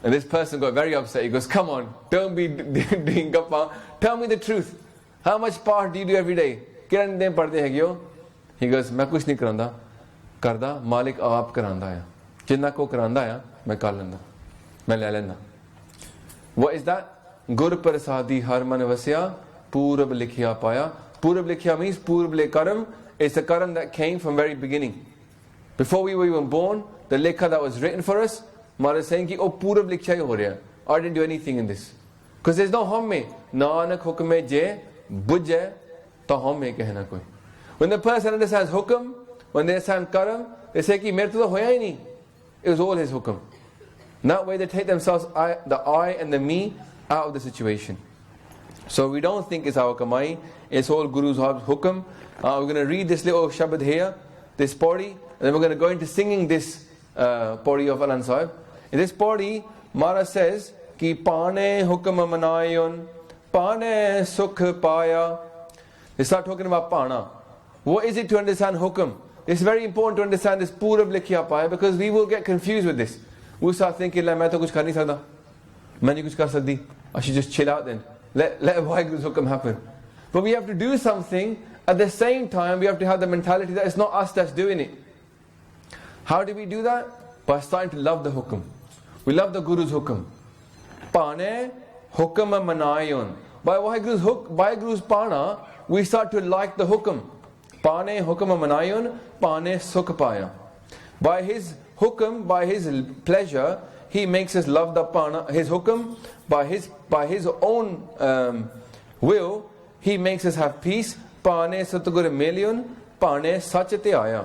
And this person got very upset. He goes, come on, don't be doing gappa. Tell me the truth. How much part do you do every day? Kiran Nitnem padde hai kyo? He goes, main kuch nahi karanda. Karda, Malik aap karanda hai. Jinna ko karanda hai, main kar lenda. Main le lenda. What is that? Gur Prasadi Har Man Vasya Purab Likhya Paya. Purab Likhya means Purab Le Karam. It's the Karam that came from very beginning. Before we were even born, the Lekha that was written for us, Maharaj is saying ki, oh Purab Likhya hi ho raha hai. I didn't do anything in this. Because there's no hum mein. Nanak hukum je bujhe to hum mein kehna koi. When the person understands hukum, when they understand Karam, they say ki mere to hoya hi nahi. It was all his hukum. That way they take themselves, the I and the me, out of the situation. So we don't think it's our Kamaaiaa, it's all Guru's hukum. We're going to read this little Shabad here, this Pauri, and then we're going to go into singing this Pauri of Anand Sahib. In this Pauri, Maharaj says, Ki Pane Hukum Manayon, Pane Sukh Paya. They start talking about Pana. What is it to understand hukum? It's very important to understand this Purab Likhya Paya, because we will get confused with this. We'll start thinking, main to kuch kar nahi sakta. Main nahi kuch kar sakti. I should just chill out then. Let Vaheguru's hukum happen. But we have to do something. At the same time, we have to have the mentality that it's not us that's doing it. How do we do that? By starting to love the hukum. We love the Guru's hukum. Pane hukum manayon. By Vaheguru's pana, we start to like the hukum. Pane hukum manayon, pane sukh paya. By his hukum, by his pleasure, he makes us love the pana. His hukum, by his own will, he makes us have peace. Pane satgur million, pane sachate aya.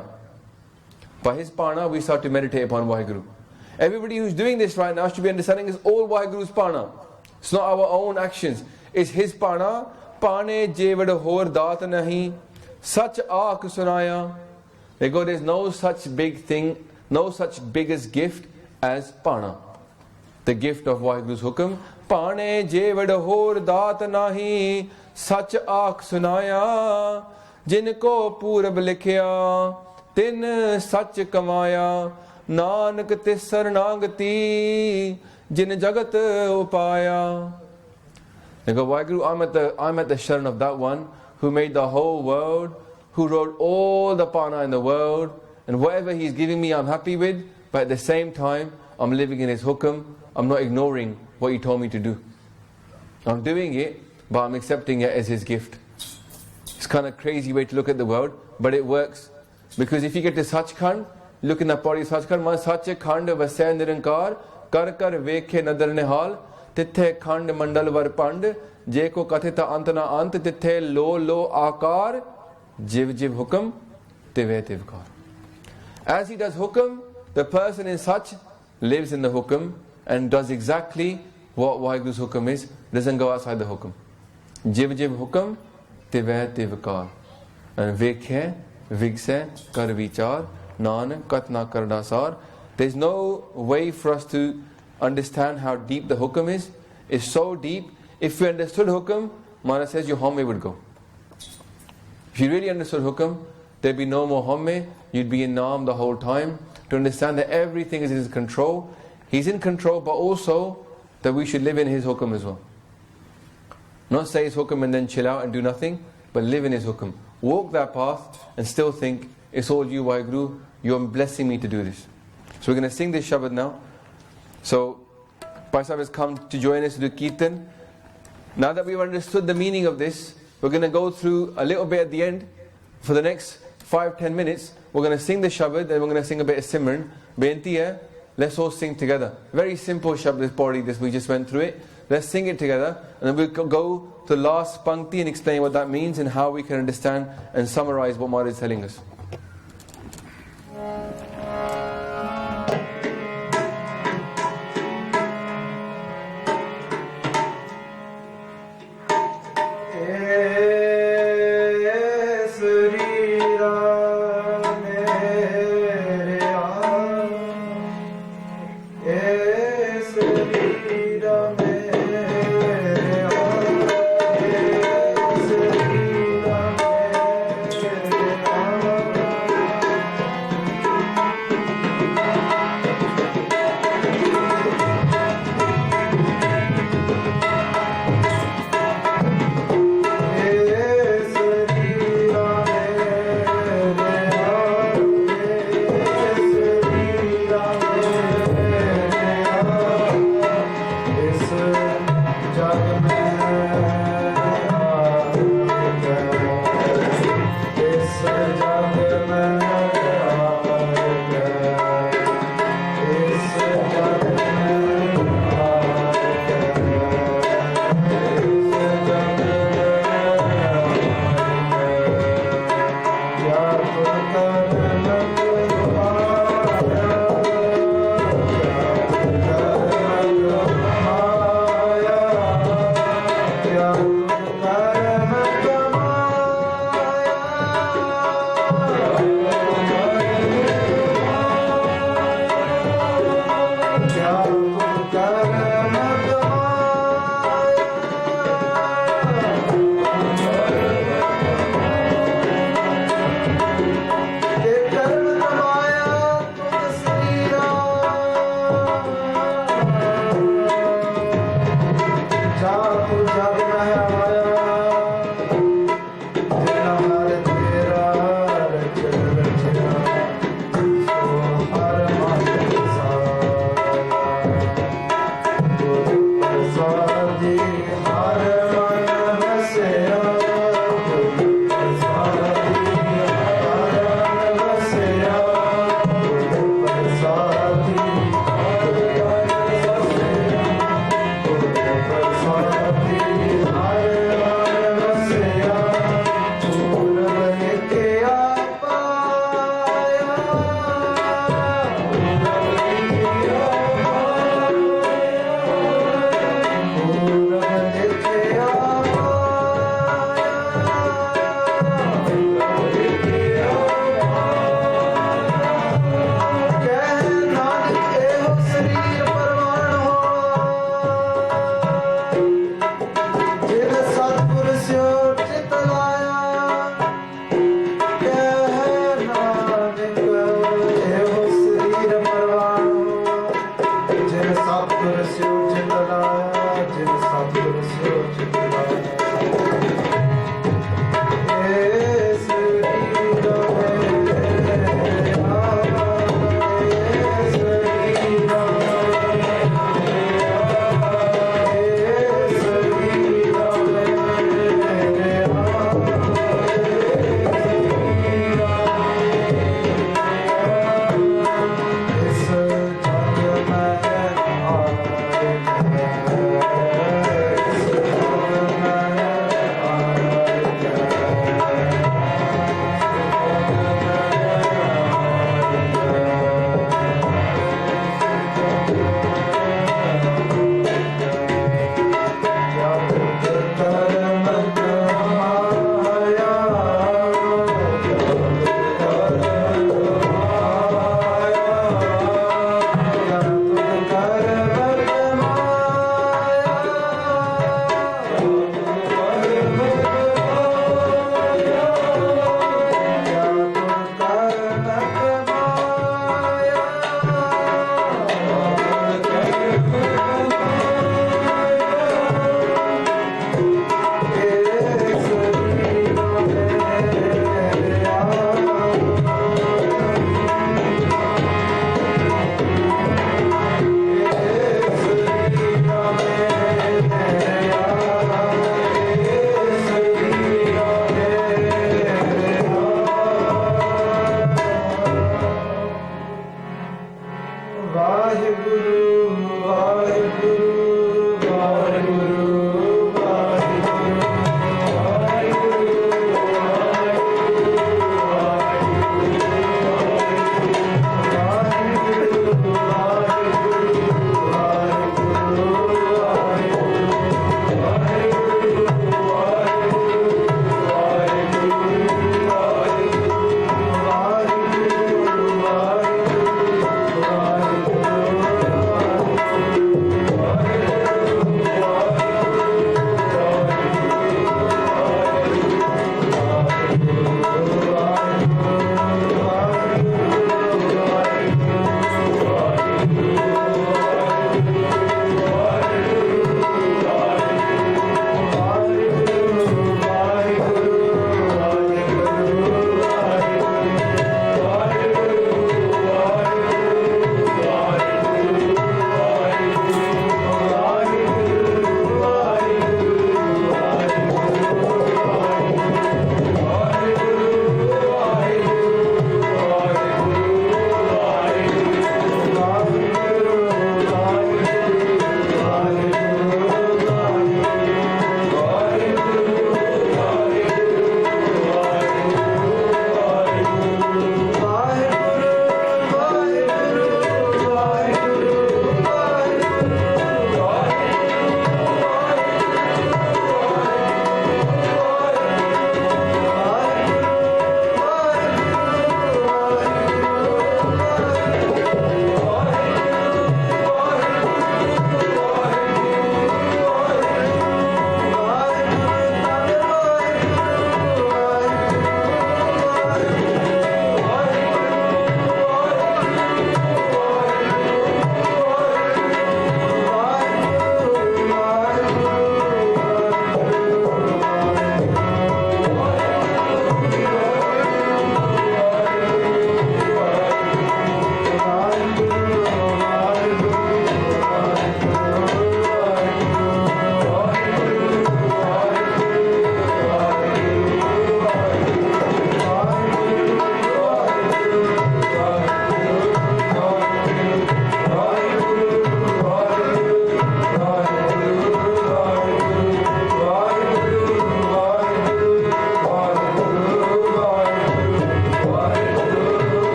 By his pana, we start to meditate upon Vaheguru. Everybody who's doing this right now should be understanding it's all Vaheguru's pana. It's not our own actions. It's his pana. Pane jevad hor daat nahi, sach aak sunaya. They go, there's no such big thing, no such biggest gift as Pana. The gift of Vaheguru's hukum. Pane jevad hor daat nahi, sach aak sunaya. Jinko purab likhya, tin sach kamaaiaa. Nanak tis sarnagati, jin jagat upaya. They go, Vaheguru, I'm at the sharan of that one who made the whole world, who wrote all the pana in the world, and whatever he's giving me I'm happy with, but at the same time I'm living in his hukum. I'm not ignoring what he told me to do. I'm doing it, but I'm accepting it as his gift. It's kind of crazy way to look at the world, but it works. Because if you get to Sachkhand, look in the Pauri Sachkhand, man Sachkhand vasay nirankar, kar kar vekhe nadar nihal, tithe khand mandal var pand, je ko kathita antana ant, tithe lo akar, jiv hukum, tive tivkar. As he does hukum, the person in such lives in the hukum and does exactly what Vaheguru's hukum is, doesn't go outside the hukum. Jiv hukum, tive tivkar. And vekhe, vigse, kar vichar, nan katna kardasar. There's no way for us to understand how deep the hukum is. It's so deep. If we understood hukum, Maharaj says your homme would go. If you really understood hukum, there'd be no more homme. You'd be in naam the whole time. To understand that everything is in his control. He's in control, but also that we should live in his hukum as well. Not say his hukum and then chill out and do nothing, but live in his hukum. Walk that path and still think, it's all you, Vaheguru, you're blessing me to do this. So we're going to sing this Shabad now. So, Bhai Sahib has come to join us to do Kirtan. Now that we've understood the meaning of this, we're going to go through a little bit at the end. For the next 5-10 minutes, we're going to sing the Shabad, then we're going to sing a bit of Simran. Benti hai, let's all sing together. Very simple Shabad, this Pauri, this we just went through it. Let's sing it together, and then we'll go to the last Pankti and explain what that means and how we can understand and summarize what Maharaj is telling us.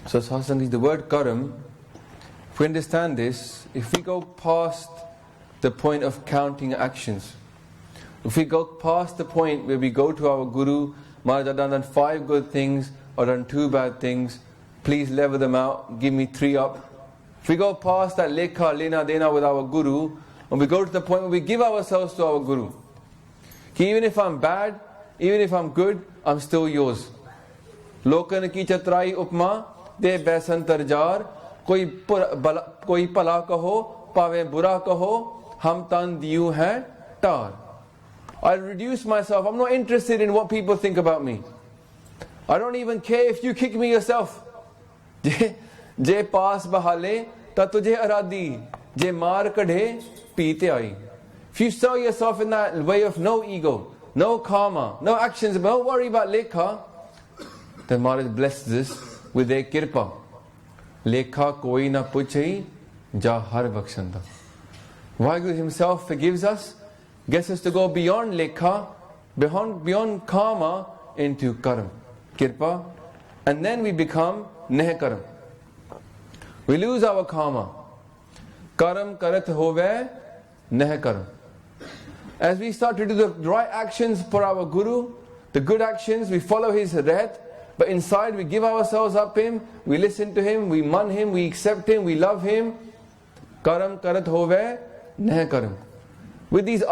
So Satsang, the word Karam, if we understand this, if we go past the point of counting actions, if we go past the point where we go to our Guru, Maharaj, I've done 5 good things or done 2 bad things, please level them out, give me 3 up. If we go past that lekha, lena, dena with our Guru, and we go to the point where we give ourselves to our Guru, even if I'm bad, even if I'm good, I'm still yours. Lokan ki chatrai upma de baisantar jar, koi pala kaho, pave bura kaho, hum tan diyu hai tar. I'll reduce myself. I'm not interested in what people think about me. I don't even care if you kick me yourself. Je paas bahale ta tujhe aradi, je maar kadhe peete aayi. If you sell yourself in that way of no ego, no karma, no actions, don't worry about lekha, then Maharaj blesses us with a kirpa. Lekha koi na puchhi, ja har bakshanda. Vaheguru himself forgives us, gets us to go beyond lekha, beyond karma, into karam, kirpa, and then we become neh karam. We lose our karma. Karam karat hove, neh karam. As we start to do the right actions for our Guru, the good actions, we follow his rehat, but inside we give ourselves up to him, we listen to him, we man him, we accept him, we love him. Karam karat hove, neh karam. With these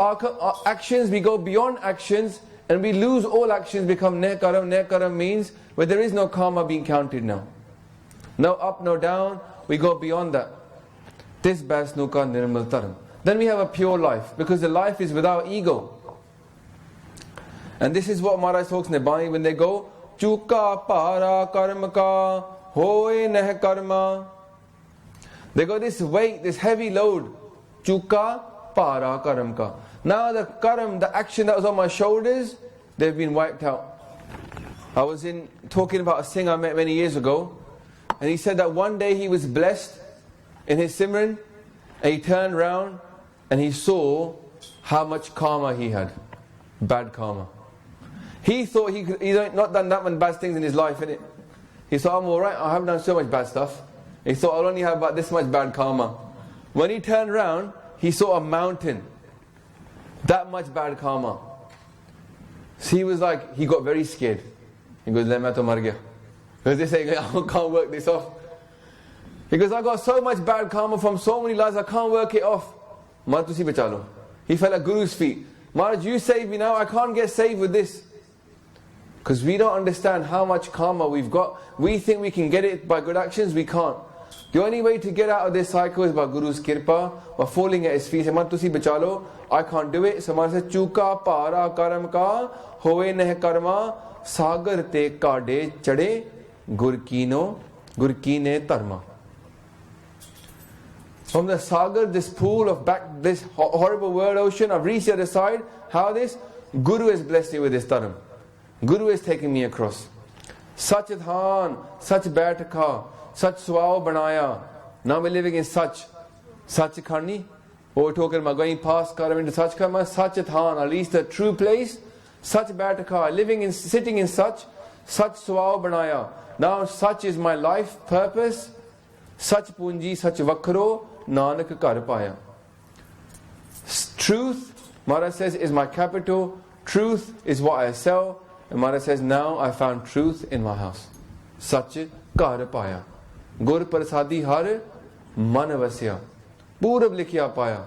actions, we go beyond actions and we lose all actions, become neh karam. Neh karam means where there is no karma being counted now. No up, no down, we go beyond that. Tis basnuka nirmal taram. Then we have a pure life, because the life is without ego. And this is what Maharaj talks in the Bani when they go, Chuka para karma ka, hoye neh karma. They go this weight, this heavy load, Chuka para karam ka. Now the karam, the action that was on my shoulders, they've been wiped out. I was talking about a singer I met many years ago, and he said that one day he was blessed in his Simran, and he turned round and he saw how much karma he had. Bad karma. He thought he'd not done that many bad things in his life, innit? He thought, I'm alright, I haven't done so much bad stuff. He thought, I'll only have about this much bad karma. When he turned round, he saw a mountain. That much bad karma. So he was like, he got very scared. He goes, Le main to mar gaya. Because they say, I can't work this off. He goes, I got so much bad karma from so many lives, I can't work it off. Maharaj, tusi bacha lo. He fell at Guru's feet. Maharaj, you save me now, I can't get saved with this. Because we don't understand how much karma we've got. We think we can get it by good actions, we can't. The only way to get out of this cycle is by Guru's kirpa, by falling at his feet. Maharaj, tusi bacha lo, I can't do it. So Maharaj said, Chuka para karam ka, hoye neh karma, sagar te kade chade, gurkine tarma. From the sagar, this pool of this horrible world ocean, I've reached the other side. How this? Guru has blessed me with this dharam. Guru has taken me across. Such adhan, such baitaka, such swao banaya. Now we're living in such khani. We're talking about going past Karam into such karma, such adhan, at least a true place. Such baitaka, sitting in such swao banaya. Now such is my life purpose. Such punji, such vakro, nanak kar paya. Truth, Maharaj says, is my capital. Truth is what I sell. And Maharaj says, now I found truth in my house. Sach kar paya. Gur prasadi har man vasya. Purab likhya paya.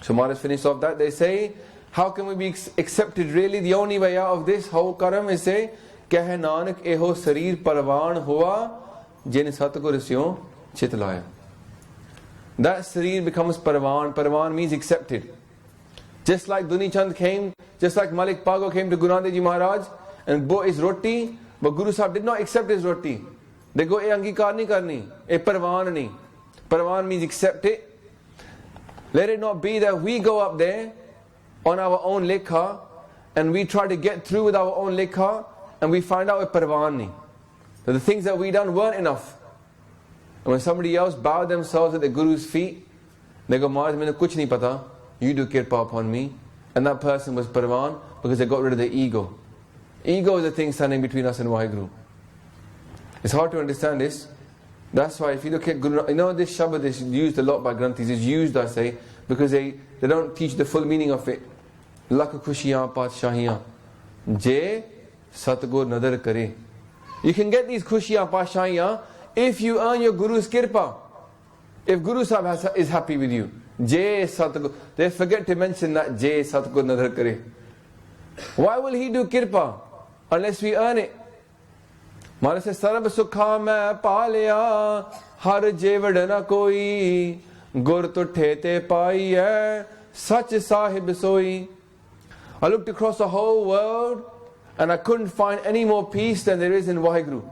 So Maharaj finished off that. They say, how can we be accepted really? The only way out of this whole karam is say, Keh nanak eho sareer parvan hua, jin satgur syo chitlaya. That sareer becomes parvan. Parvan means accepted. Just like Duni Chand came, just like Malik Pago came to Guru Nanak Ji Maharaj and bought his roti, but Guru Sahib did not accept his roti. They go, angikar nahi karni, parvan nahi. Parvan means accept it. Let it not be that we go up there on our own lekha and we try to get through with our own lekha and we find out it's parvan nahi. That the things that we done weren't enough. And when somebody else bowed themselves at the Guru's feet, they go, Maharaj, maine kuch nahi pata. You do kirpa upon me. And that person was parvan because they got rid of the ego. Ego is the thing standing between us and Vaheguru. It's hard to understand this. That's why if you look at Guru, you know this Shabad is used a lot by Granthis, is used I say, because they don't teach the full meaning of it. Lakh khushiyan padshahiyan, je Satgur nadar kare. You can get these khushiyan padshahiyan if you earn your Guru's kirpa. If Guru Sahib is happy with you, je Satgur, they forget to mention that je Satgur nadar kare. Why will he do kirpa unless we earn it? Maharaj says, Sarab sukha main palya, har jevad na koi, gur tuthe te paiye, sach sahib soi. I looked across the whole world and I couldn't find any more peace than there is in Vaheguru.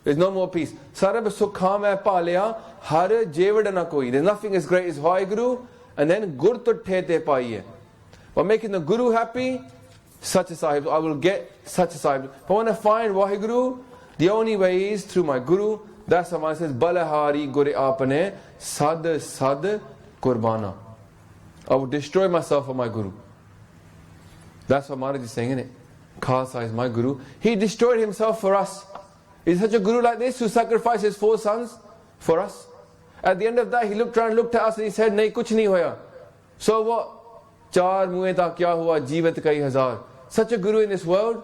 There's no more peace. Sarab sukha main palya, har jevad na koi. There's nothing as great as Vaheguru, and then gur tuthe te paiye. By making the Guru happy, such a sahib, I will get such a sahib. If I want to find Vaheguru, the only way is through my Guru. That's why Maharaj says, Balahari Gure Apane Sad Sad Kurbana. I will destroy myself for my Guru. That's what Maharaj is saying, isn't it? Khalsa is my Guru. He destroyed himself for us. Is such a Guru like this who sacrificed his 4 sons for us? At the end of that, he looked around, looked at us and he said, Nahi, kuch nahi hoya. So what? Char muhe ta kya hua, jeevat kai hazar. Such a Guru in this world.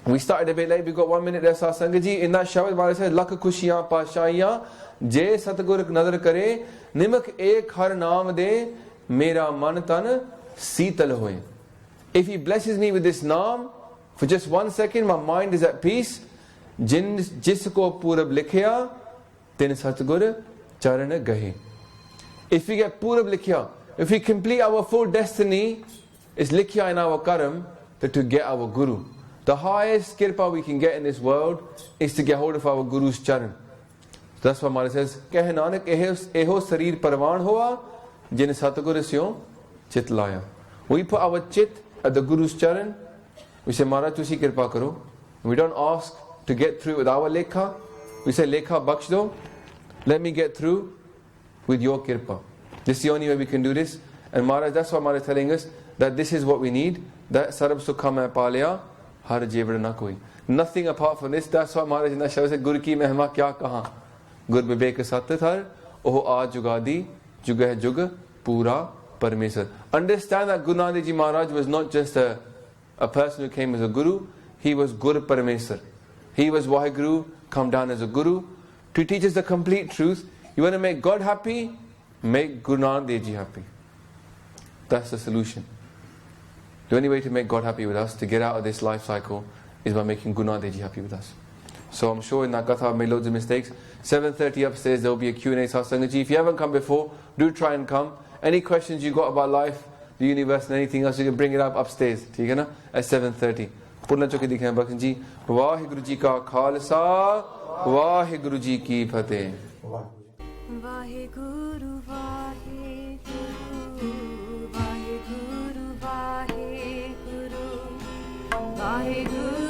We started a bit late, we got 1 minute there, Sangaji. In that Shabad, Maharaj said, Lakh khushiyan padshahiyan, je Satgur nadar kare, nimak ek har naam de, mera man tan seetal hoye. If he blesses me with this naam, for just 1 second, my mind is at peace. Jisko purab likhya, then Satgur charan gahe. If we get purab likhya, if we complete our full destiny, it's likhya in our Karam, that to get our Guru. The highest kirpa we can get in this world is to get hold of our Guru's charan. That's why Maharaj says, Keh Nanak eho sareer parwan hoa, jin Satgur syo chit laya. We put our chit at the Guru's charan. We say, Maharaj, tusi kirpa karo. We don't ask to get through with our lekha. We say, lekha baksh do. Let me get through with your kirpa. This is the only way we can do this. And Maharaj, that's why Maharaj is telling us that this is what we need. That sarab sukha main palya, har jevad na koi. Nothing apart from this. That's why Maharaj in that Shabad said, Gur ki mehma kya kaha. Gur bibek sat thar, oh aaj jugadi, jugah jug, pura parmesar. Understand that Guru Nanak Ji Maharaj was not just a person who came as a Guru. He was Gur Parmesar. He was Vaheguru come down as a Guru to teach us the complete truth. You want to make God happy? Make Guru Nanak Dev Ji happy. That's the solution. The only way to make God happy with us, to get out of this life cycle, is by making Guru Nanak Dev Ji happy with us. So I'm sure in that Katha I've made loads of mistakes. 7:30 upstairs there will be a Q&A Satsangaji. If you haven't come before, do try and come. Any questions you got about life, the universe and anything else, you can bring it up upstairs. ठीक है ना? At 7:30. पुरना चौकी दिखे हैं बख्शन जी. वाहिगुरु जी का खालसा, वाहिगुरु जी की फतेह. Vaheguru Vaheguru Vaheguru Vaheguru Vaheguru